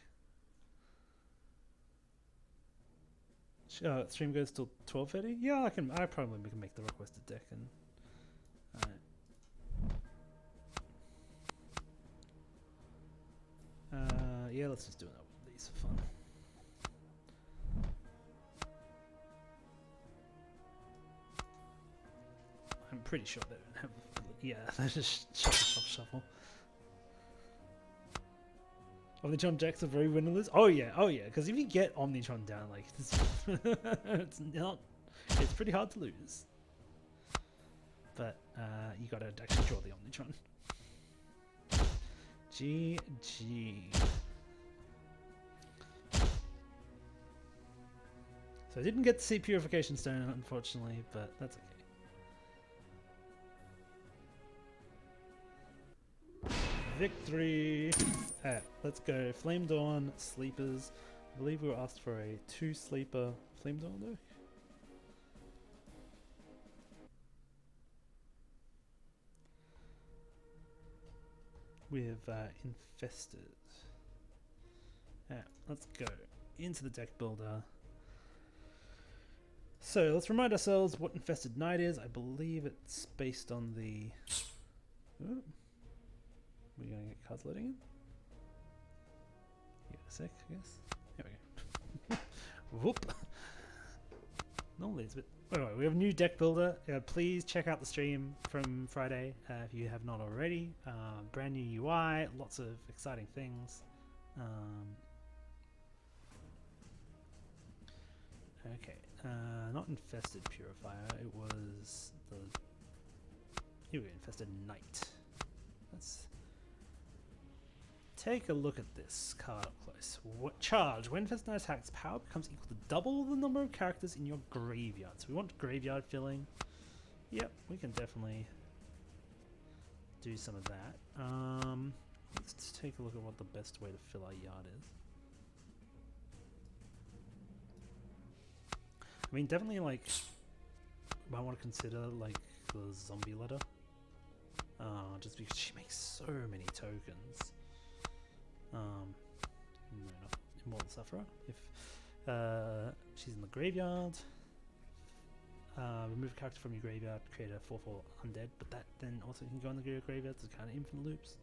stream goes till 12:30? Yeah, I probably can make the requested deck and... yeah, let's just do another one of these for fun. I'm pretty sure they don't have... Yeah, they just shuffle. Omnitron decks are very winnerless. Oh yeah, because if you get Omnitron down, like, it's pretty hard to lose. But you gotta actually draw the Omnitron. GG. So I didn't get to see Purification Stone, unfortunately, but that's okay. Victory! Alright, let's go. Flame Dawn, Sleepers. I believe we were asked for a 2-sleeper Flame Dawn though. With Infested. Alright, let's go into the deck builder. So let's remind ourselves what Infested Knight is. I believe it's based on the... Ooh. We're going to get cards loading in? Give it a sec, I guess. There we go. Whoop! Normally it's a bit... Anyway, we have a new deck builder. Please check out the stream from Friday if you have not already. Brand new UI, lots of exciting things. Okay, not Infested Purifier, it was the... Here we go, Infested Knight. Let's take a look at this card up close. Charge. When Infested Knight attacks, power becomes equal to double the number of characters in your graveyard. So we want graveyard filling. Yep, we can definitely do some of that. Let's just take a look at what the best way to fill our yard is. I mean, definitely, like, might want to consider, like, the zombie letter. Just because she makes so many tokens. No, not Immortal Sufferer. If she's in the graveyard, remove a character from your graveyard, create a 4/4 undead, but that then also can go in the graveyard, so kind of infinite loops.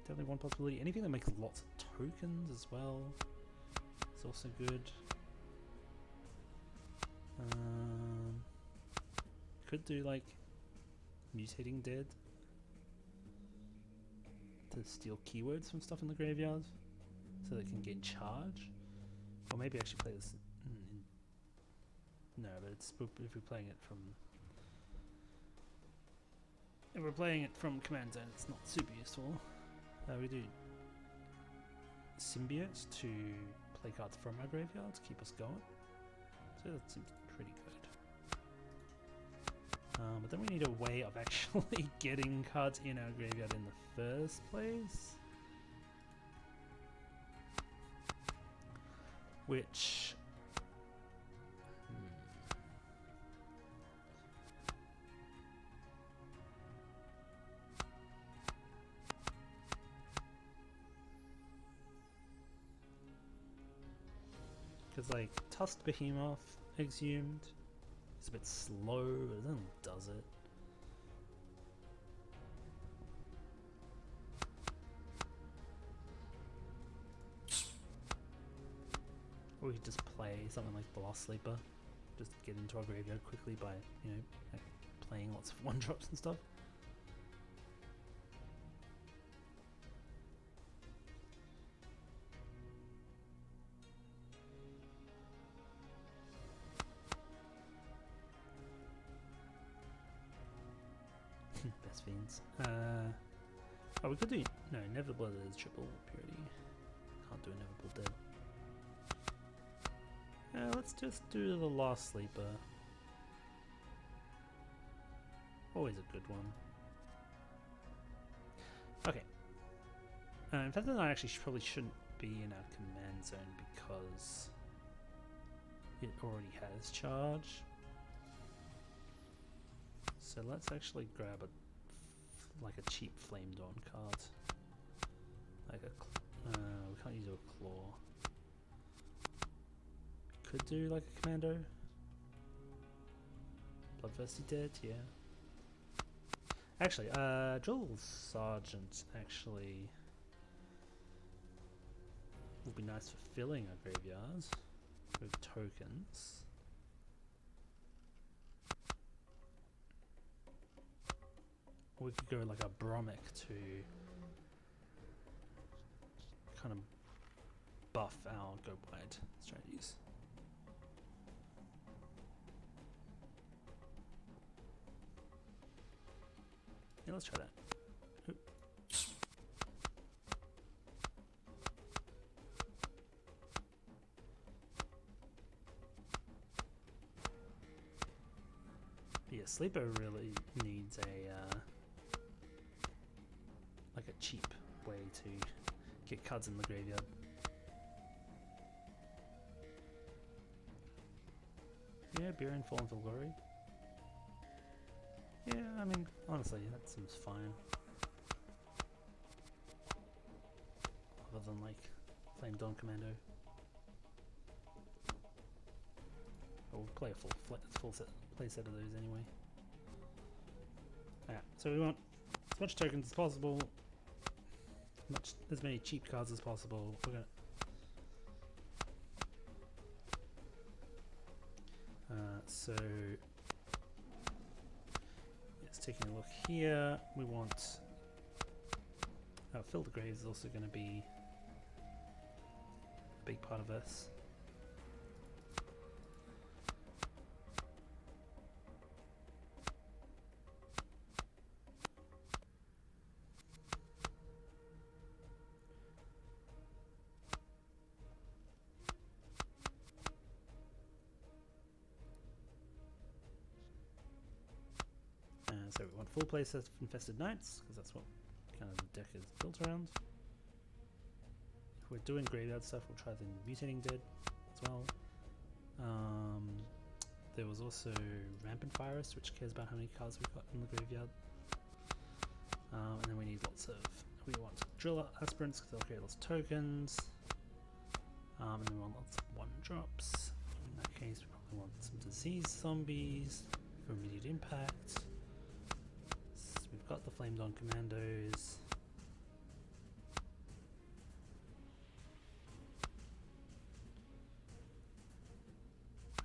Definitely one possibility. Anything that makes lots of tokens as well is also good. Could do like Mutating Dead to steal keywords from stuff in the graveyard so they can gain charge. Or maybe actually play this no, but it's if we're playing it from Command Zone, it's not super useful. We do Symbiote to play cards from our graveyard to keep us going. So that seems pretty good. But then we need a way of actually getting cards in our graveyard in the first place. Which... Because, like, Tusked Behemoth Exhumed is a bit slow, but it then does it. Or we could just play something like Blast Sleeper, just get into our graveyard quickly by, you know, like playing lots of one-drops and stuff. Best Fiends. Oh, we could do... No, Inevitable Dead is triple purity. Can't do Inevitable Dead. Let's just do the Last Sleeper. Always a good one. Okay. In fact, I actually probably shouldn't be in our command zone because it already has charge. So let's actually grab like a cheap Flame Dawn card. Like a we can't use a claw. Could do like a commando. Bloodthirsty Dead, yeah. Actually, Drill Sergeant actually would be nice for filling our graveyards with tokens. Or we could go like a Bromic to kind of buff our go wide strategies. Yeah, let's try that. Oop. Yeah, Sleeper really needs a like a cheap way to get cards in the graveyard. Yeah, Beer Fallen for Glory. Yeah, I mean, honestly, that seems fine. Other than, like, Flame Dawn Commando. But we'll play a full play set of those anyway. Yeah, so we want as much tokens as possible, as many cheap cards as possible. We're gonna... so... Taking a look here, we want Fill the Graves is also going to be a big part of this. So we want full playset of Infested Knights, because that's what kind of the deck is built around. If we're doing graveyard stuff, we'll try the Mutating Dead as well. There was also Rampant Virus, which cares about how many cards we've got in the graveyard. And then we need we want Drill Aspirants, because they'll create lots of tokens. And then we want lots of one-drops. In that case, we probably want some Disease Zombies for immediate impact. We've got the Flame Dawn Commandos.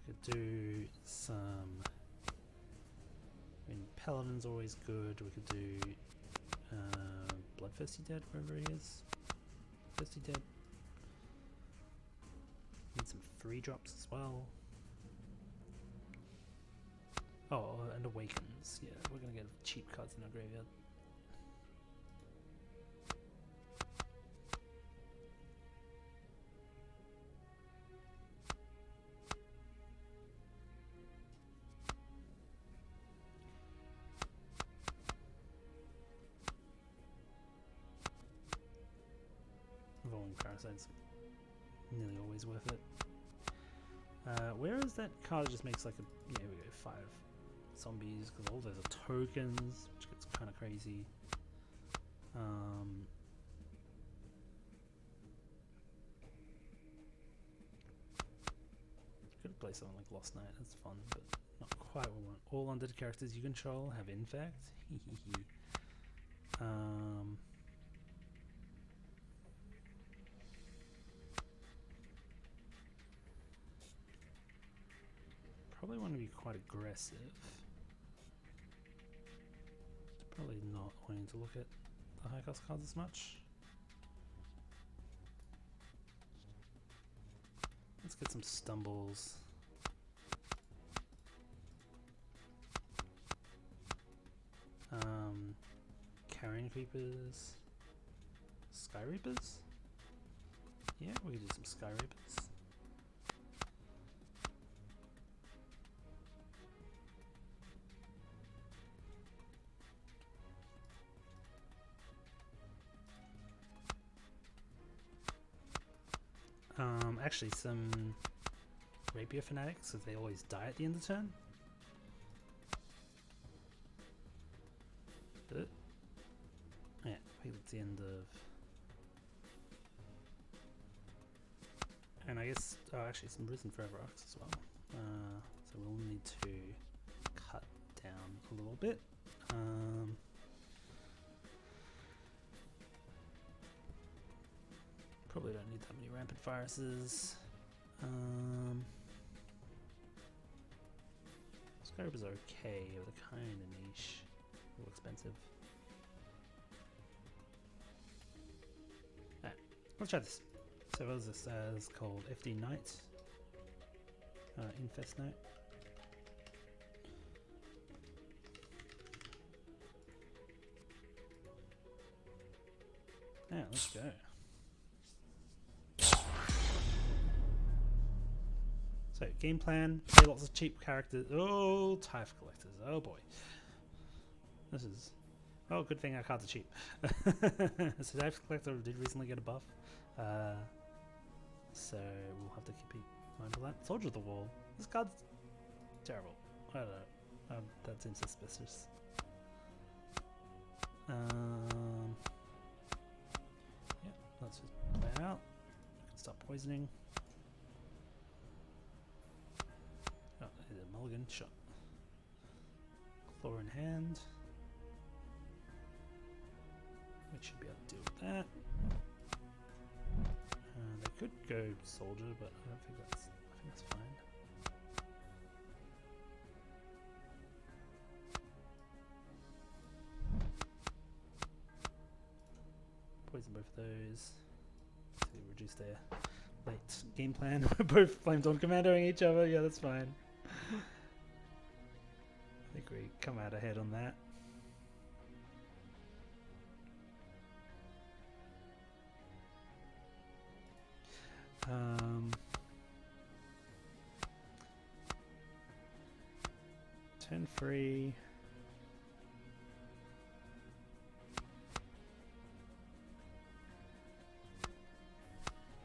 We could do some... I mean, Paladin's always good. We could do Bloodthirsty Dead, wherever he is. Bloodthirsty Dead. Need some 3-drops as well. Oh, and Awakens. Yeah, we're going to get cheap cards in our graveyard. so it's nearly always worth it. Where is that card that just makes like a, yeah, here we go, 5 zombies, because all those are tokens, which gets kind of crazy. Could play something like Lost Night, that's fun, but not quite what we want. All undead characters you control have infect. Probably want to be quite aggressive. Probably not wanting to look at the high cost cards as much. Let's get some stumbles. Carrion creepers. Sky reapers? Yeah, we could do some sky reapers. Actually some rapier fanatics, so they always die at the end of the turn. Yeah, I think that's the end of. And I guess, oh, actually some Risen Forever Arcs as well. So we'll need to cut down a little bit. Probably don't need that many Rampant Viruses. Scarabs are okay, but they're kind of niche. A little expensive. Alright, let's try this. So what is this? It's called FD Knight. Infest Knight. Yeah, let's go. So, game plan, play lots of cheap characters. Oh, Typh Collectors. Oh boy. This is... Oh, good thing our cards are cheap. So, Typh Collector did recently get a buff. So, we'll have to keep mind of that. Soldier of the Wall. This card's terrible. I don't know. That seems suspicious. Yeah, let's just play it out. We can stop poisoning. Oh, there's a mulligan shot. Claw in hand. We should be able to deal with that. They could go soldier, but I don't think that's. I think that's fine. Poison both of those. So reduce their late game plan. We're both Flame Dawn commandoing each other. Yeah, that's fine. I think we come out ahead on that. Turn free.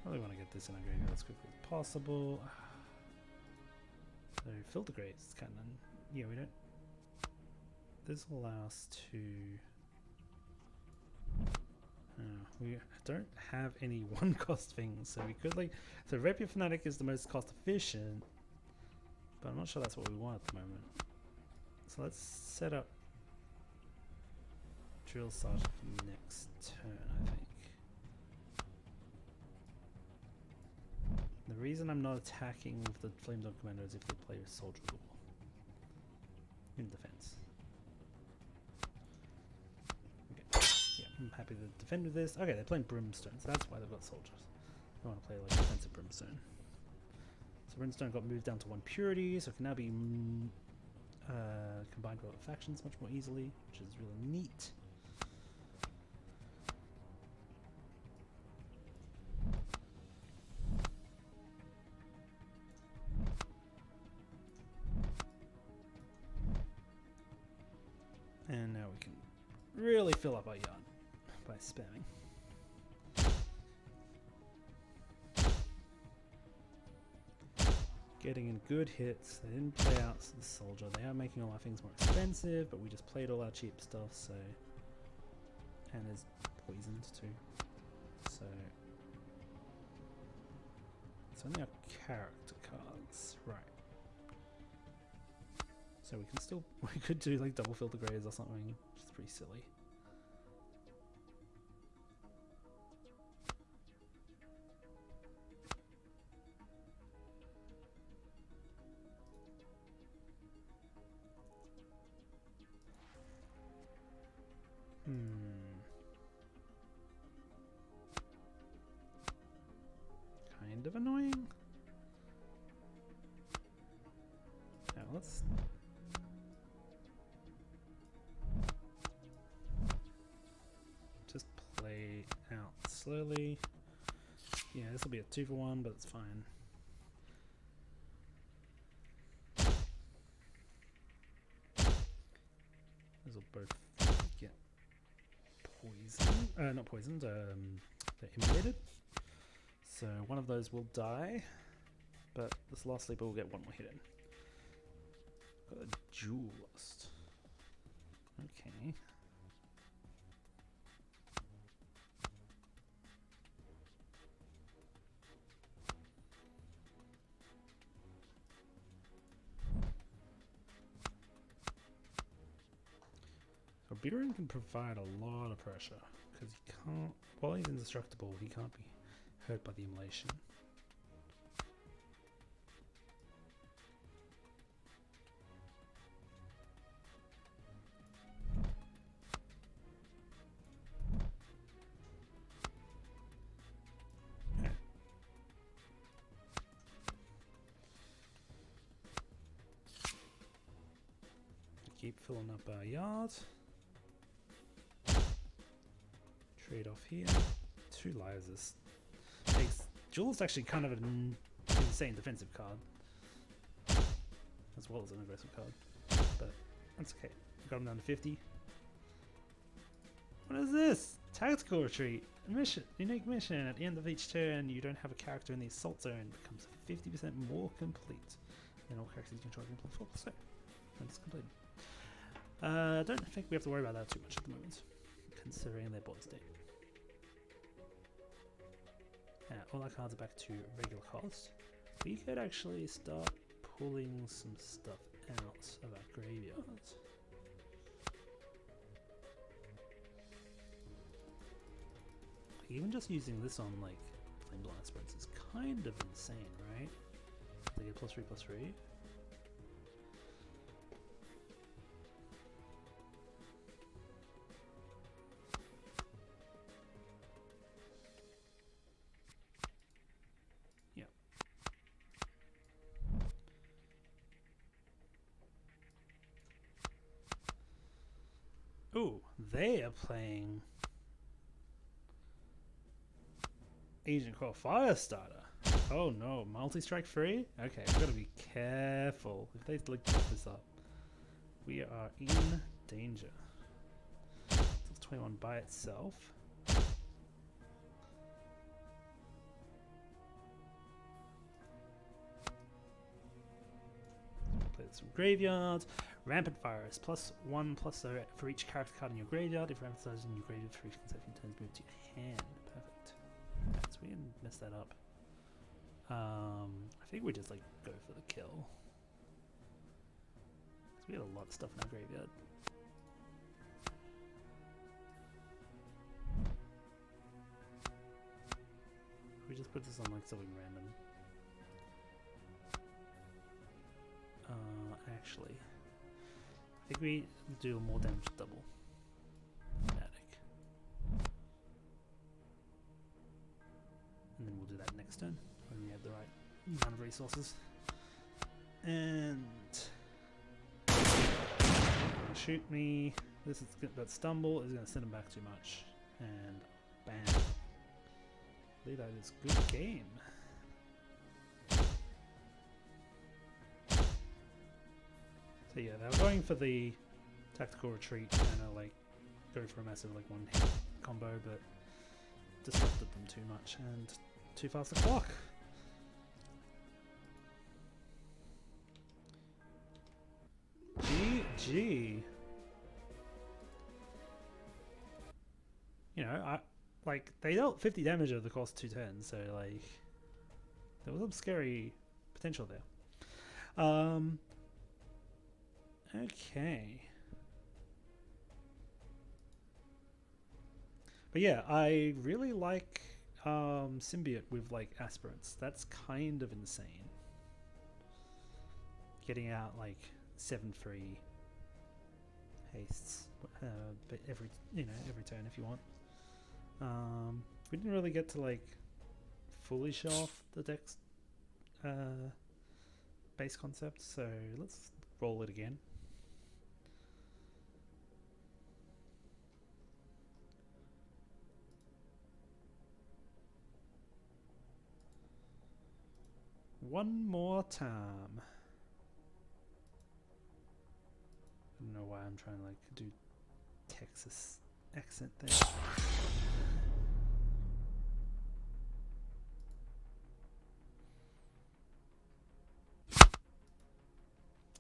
Probably want to get this in our graveyard as quickly as possible. So filter graves, it's kind of yeah, we don't. This will allow us to. We don't have any one cost things, so we could like. So Rapier Fanatic is the most cost efficient, but I'm not sure that's what we want at the moment. So let's set up Drill Sergeant for next turn, I think. The reason I'm not attacking with the Flame Dawn Commander is if they play a Soldier of the Wall in defense. Okay, yeah, I'm happy to defend with this. Okay, they're playing Brimstone, so that's why they've got soldiers. They want to play like defensive Brimstone. So Brimstone got moved down to 1 purity, so it can now be combined with factions much more easily, which is really neat. And now we can really fill up our yard by spamming. getting in good hits. They didn't play out the soldier. They are making all our things more expensive, but we just played all our cheap stuff, so... And there's poisoned too. So... It's only our character cards. Right. So we can still... We could do like double filter grays or something, which is pretty silly. Kind of annoying. Now let's... Just play out slowly. Yeah, this will be a 2-for-1, but it's fine. These will both get poisoned. Not poisoned, they're immolated. So one of those will die, but this last sleeper will get one more hit in. Got a jewel lost. Okay. So Beerin can provide a lot of pressure because he can't. While he's indestructible, he can't be hurt by the immolation. Okay. Keep filling up our yard. Trade off here. 2 lives is Jewel's actually kind of an insane defensive card, as well as an aggressive card, but that's okay. Got him down to 50. What is this? Tactical retreat. Mission. Unique mission. At the end of each turn, you don't have a character in the assault zone. Becomes 50% more complete than all characters you control can play. So that's complete. I don't think we have to worry about that too much at the moment, considering their board state. All our cards are back to regular cost. We could actually start pulling some stuff out of our graveyards. Even just using this on like Flame Blind Sprints is kind of insane, right? They get +3/+3. Ooh, they are playing Agent Core Firestarter. Oh no, multi-strike free? Okay, we've got to be careful. If they like put this up, we are in danger. So it's 21 by itself. Play some graveyards. Rampant Fire is +1/+0 for each character card in your graveyard. If Rampant Fire is in your graveyard for each consecutive turns, move to your hand. Perfect. Okay, so we didn't mess that up. I think we just like go for the kill. Because we have a lot of stuff in our graveyard. We just put this on like something random. Actually, I think we do more damage double. Fanatic. And then we'll do that next turn when we have the right amount of resources. And shoot me. This is that stumble is going to send him back too much. And bam. I believe that is good game. So yeah, they were going for the tactical retreat, kind of like go for a massive like one hit combo, but disrupted them too much and too fast a clock. gee. You know, like they dealt 50 damage over the course of 2 turns, so like there was some scary potential there. Okay. But yeah, I really like Symbiote with like aspirants. That's kind of insane. Getting out like 7 free hastes every turn if you want. We didn't really get to like fully show off the deck's base concept, so let's roll it again. One more time. I don't know why I'm trying to like do Texas accent there.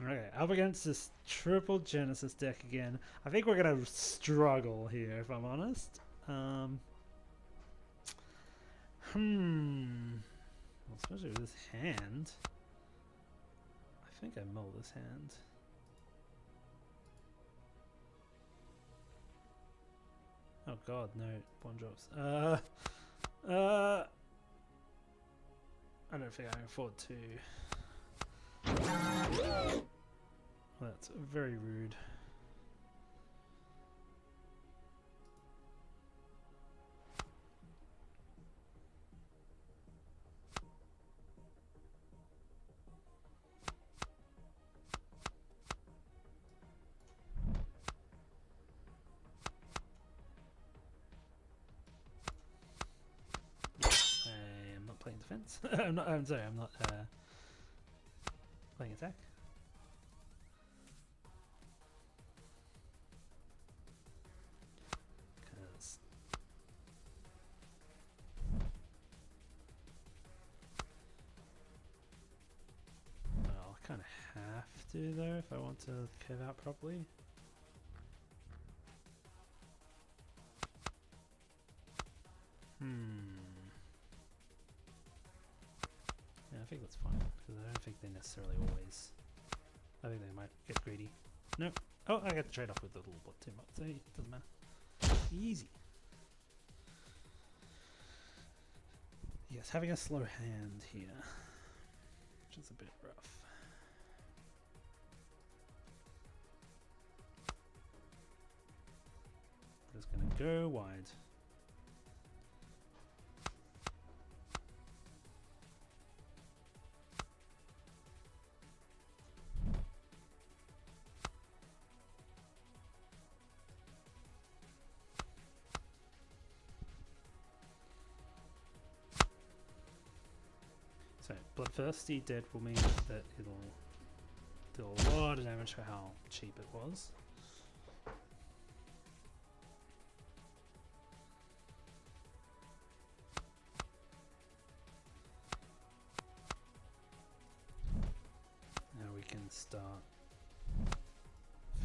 Okay, up against this triple Genesis deck again. I think we're gonna struggle here, if I'm honest. Well, especially with this hand. I think I mull this hand. Oh god, no, one drops. I don't think I can afford to. Well, that's very rude. I'm not playing defense. I'm sorry, I'm not playing attack. Kind of have to though if I want to curve out properly. Yeah, I think that's fine because I don't think they necessarily always. I think they might get greedy. Nope. Oh, I got to trade off with the little bot too much. So it doesn't matter. Easy. Yes, having a slow hand here, which is a bit rough. Just gonna go wide. So Bloodthirsty dead will mean that it'll do a lot of damage for how cheap it was. Now we can start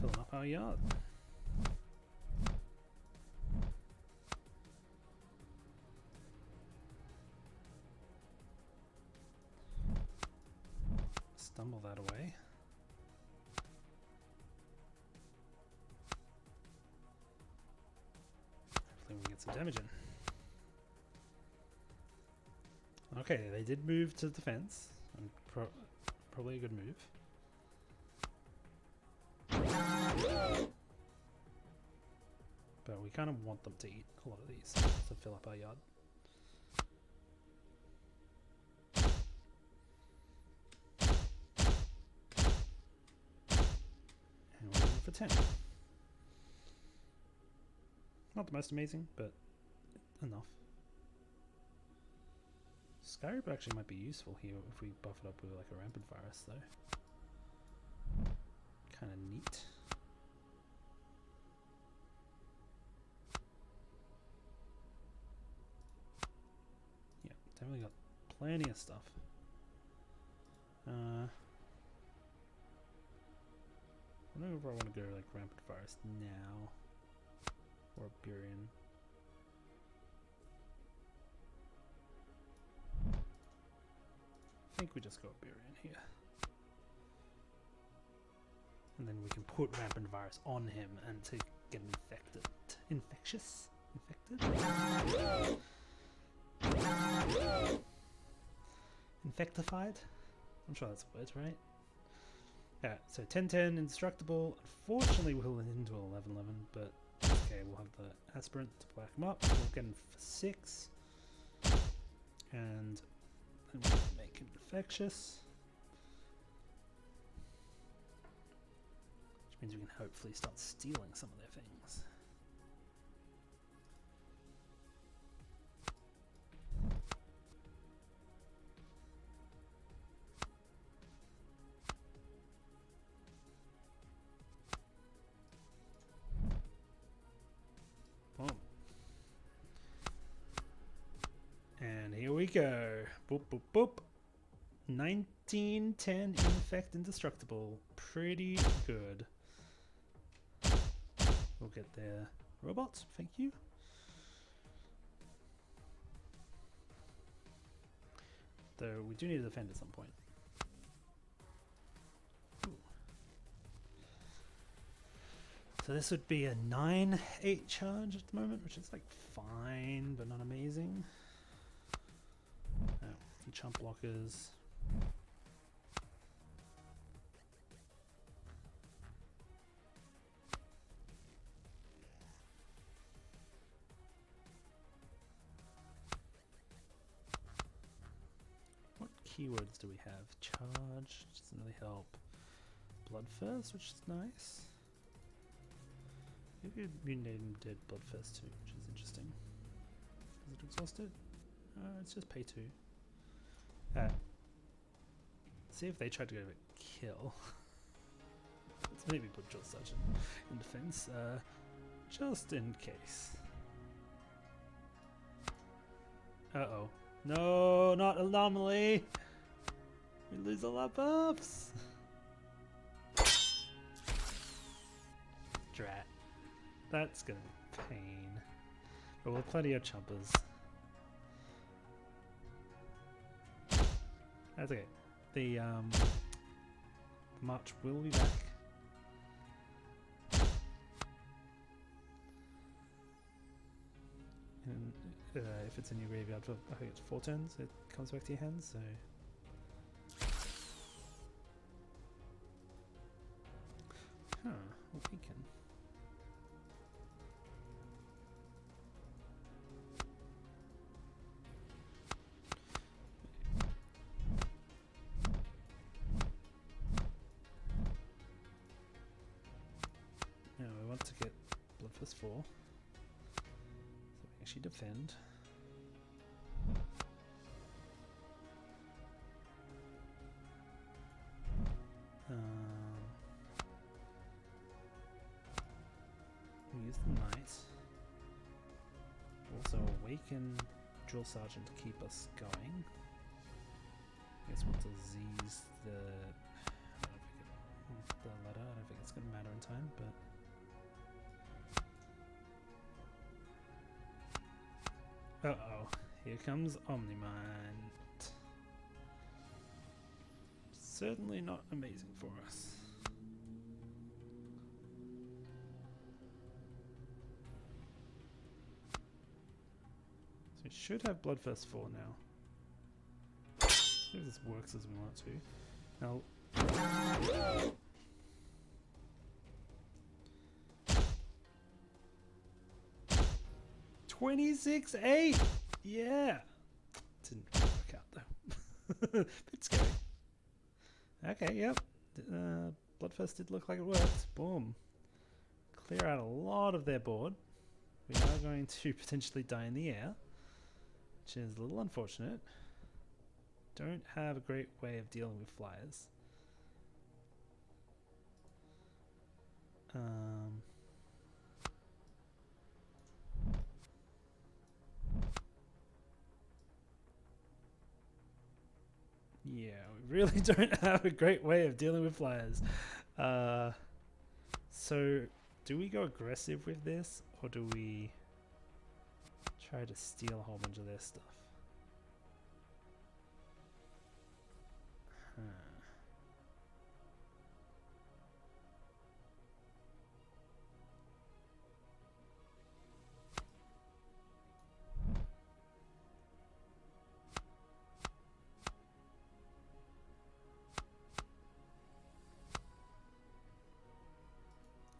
filling up our yard. Stumble that away. Hopefully we can get some damage in. Okay, they did move to defense. And probably a good move. But we kind of want them to eat a lot of these to fill up our yard. And we're going for 10. Not the most amazing, but enough. Skyreaper actually might be useful here if we buff it up with like a rampant virus though. Kind of neat. Yeah, definitely got plenty of stuff. don't know if I want to go like Rampant Virus now or Burian. I think we just go Burian here. And then we can put Rampant Virus on him and to get him infected. Infectious? Infected? Infectified? I'm sure that's a word, right? Yeah, so 10-10, indestructible. Unfortunately, we'll into 11-11, but okay, we'll have the aspirant to whack him up. We'll get him for 6. And then we'll make him infectious. Which means we can hopefully start stealing some of their things. Boom. And here we go. Boop, boop, boop. 1910 infect indestructible. Pretty good. We'll get their robots. Thank you. Though we do need to defend at some point. Ooh. So this would be a 9-8 charge at the moment, which is like fine, but not amazing. Chump blockers. What keywords do we have? Charge doesn't really help. Bloodthirst, which is nice. Maybe you named it Bloodthirst too, which is interesting. Is it exhausted? It's just pay 2. See if they try to go for kill. Let's maybe put Drill Sergeant in defense, just in case. Uh-oh. No, not anomaly! We lose all our buffs! Drat. That's gonna be pain. But we'll have plenty of chompers. That's okay. The march will be back. And if it's in your graveyard for, I think it's 4 turns, it comes back to your hands, so... Huh, we'll weaken. Now we want to get Bloodfist 4. So we actually defend. We use the Knight. Also awaken Drill Sergeant to keep us going. I guess we'll disease the ladder. I don't think it's going to matter in time, but... Uh-oh. Here comes Omnimind. Certainly not amazing for us. So we should have Bloodthirst 4 now. See if this works as we want it to. Now... 26-8! Yeah! Didn't work out though. Bit scary. Okay, yep. Bloodthirst did look like it worked. Boom. Clear out a lot of their board. We are going to potentially die in the air, which is a little unfortunate. Don't have a great way of dealing with flyers. Yeah, we really don't have a great way of dealing with flyers. So, do we go aggressive with this, or do we try to steal a whole bunch of their stuff? Huh.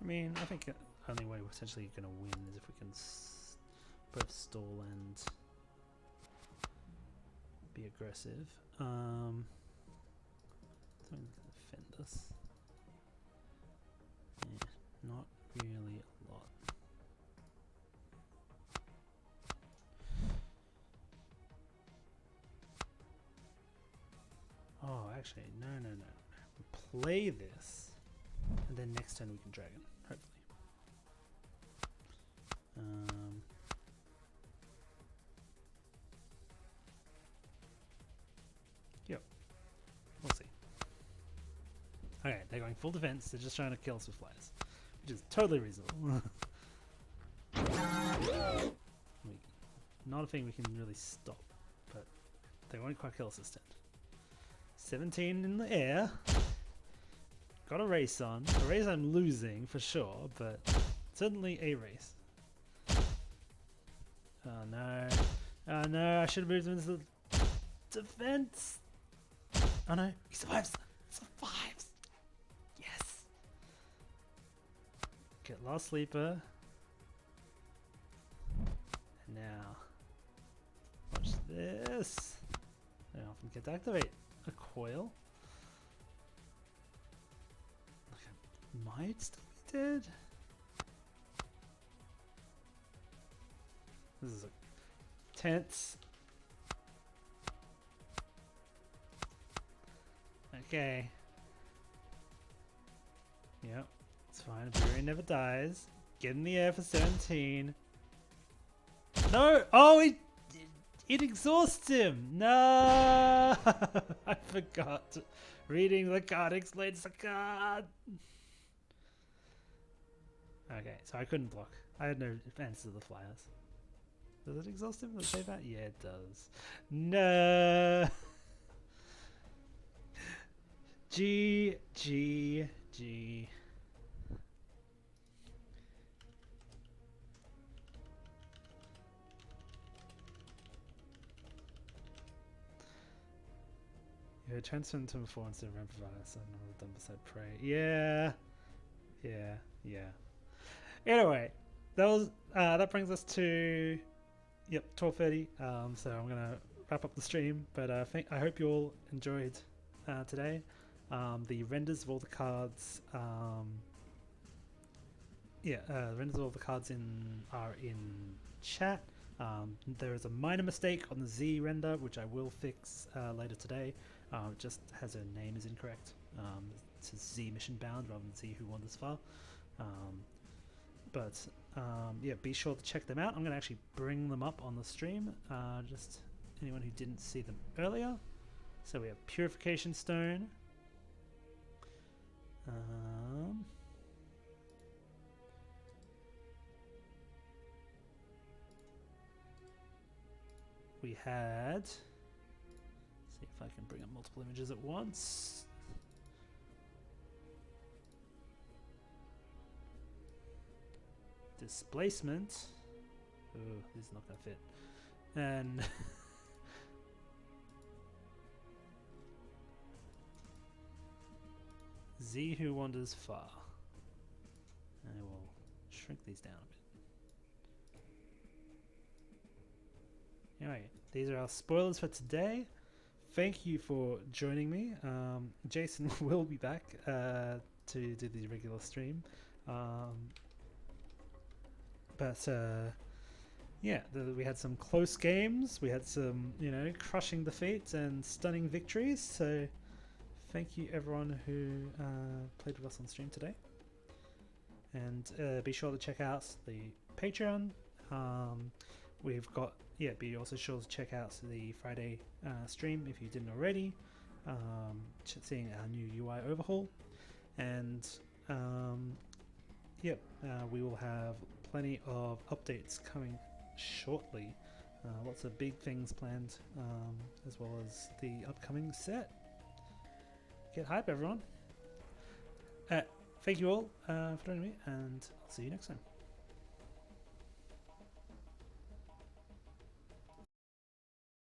I mean, I think the only way we're essentially going to win is if we can both stall and be aggressive. Something that can defend us. Yeah, not really a lot. Oh, actually, no. We play this, and then next turn we can dragon, hopefully. Yep, we'll see. Okay, they're going full defense. They're just trying to kill us with flyers, which is totally reasonable. Not a thing we can really stop, but they won't quite kill us this turn. 17 in the air. Got a race on. A race I'm losing for sure, but certainly a race. Oh no. Oh no, I should have moved him into the defense. Oh no, he survives. Survives. Yes. Get last sleeper. And now, watch this. I often get to activate a coil. Might still be dead. This is tense. Okay. Yep, it's fine. Fury never dies. Get in the air for 17. No! Oh, it exhausts him! No! I forgot. Reading the card explains the card. Okay, so I couldn't block. I had no answer to the flyers. Does it exhaust him? Does it say that? Yeah, it does. No. G. Yeah, transfer into a 4 instead of ramp provider, so I'm not done beside prey. Yeah. Anyway, that brings us to 12:30. So I'm gonna wrap up the stream, but I hope you all enjoyed today. The renders of all the cards, renders of all the cards are in chat. There is a minor mistake on the Z render, which I will fix later today. It just has her name is incorrect. It says Z mission bound rather than Z who wanders far. Be sure to check them out. I'm going to actually bring them up on the stream, just anyone who didn't see them earlier. So we have Purification Stone. We had... see if I can bring up multiple images at once. Displacement. Oh, this is not going to fit. And Z who wanders far. I will shrink these down a bit. Anyway, these are our spoilers for today. Thank you for joining me. Jason will be back to do the regular stream. We had some close games. We had some, crushing defeats and stunning victories. So thank you everyone who played with us on stream today. And be sure to check out the Patreon. Be also sure to check out the Friday stream if you didn't already. Seeing our new UI Overhaul. And yep, we will have plenty of updates coming shortly. Lots of big things planned, as well as the upcoming set. Get hype, everyone. Thank you all for joining me, and I'll see you next time.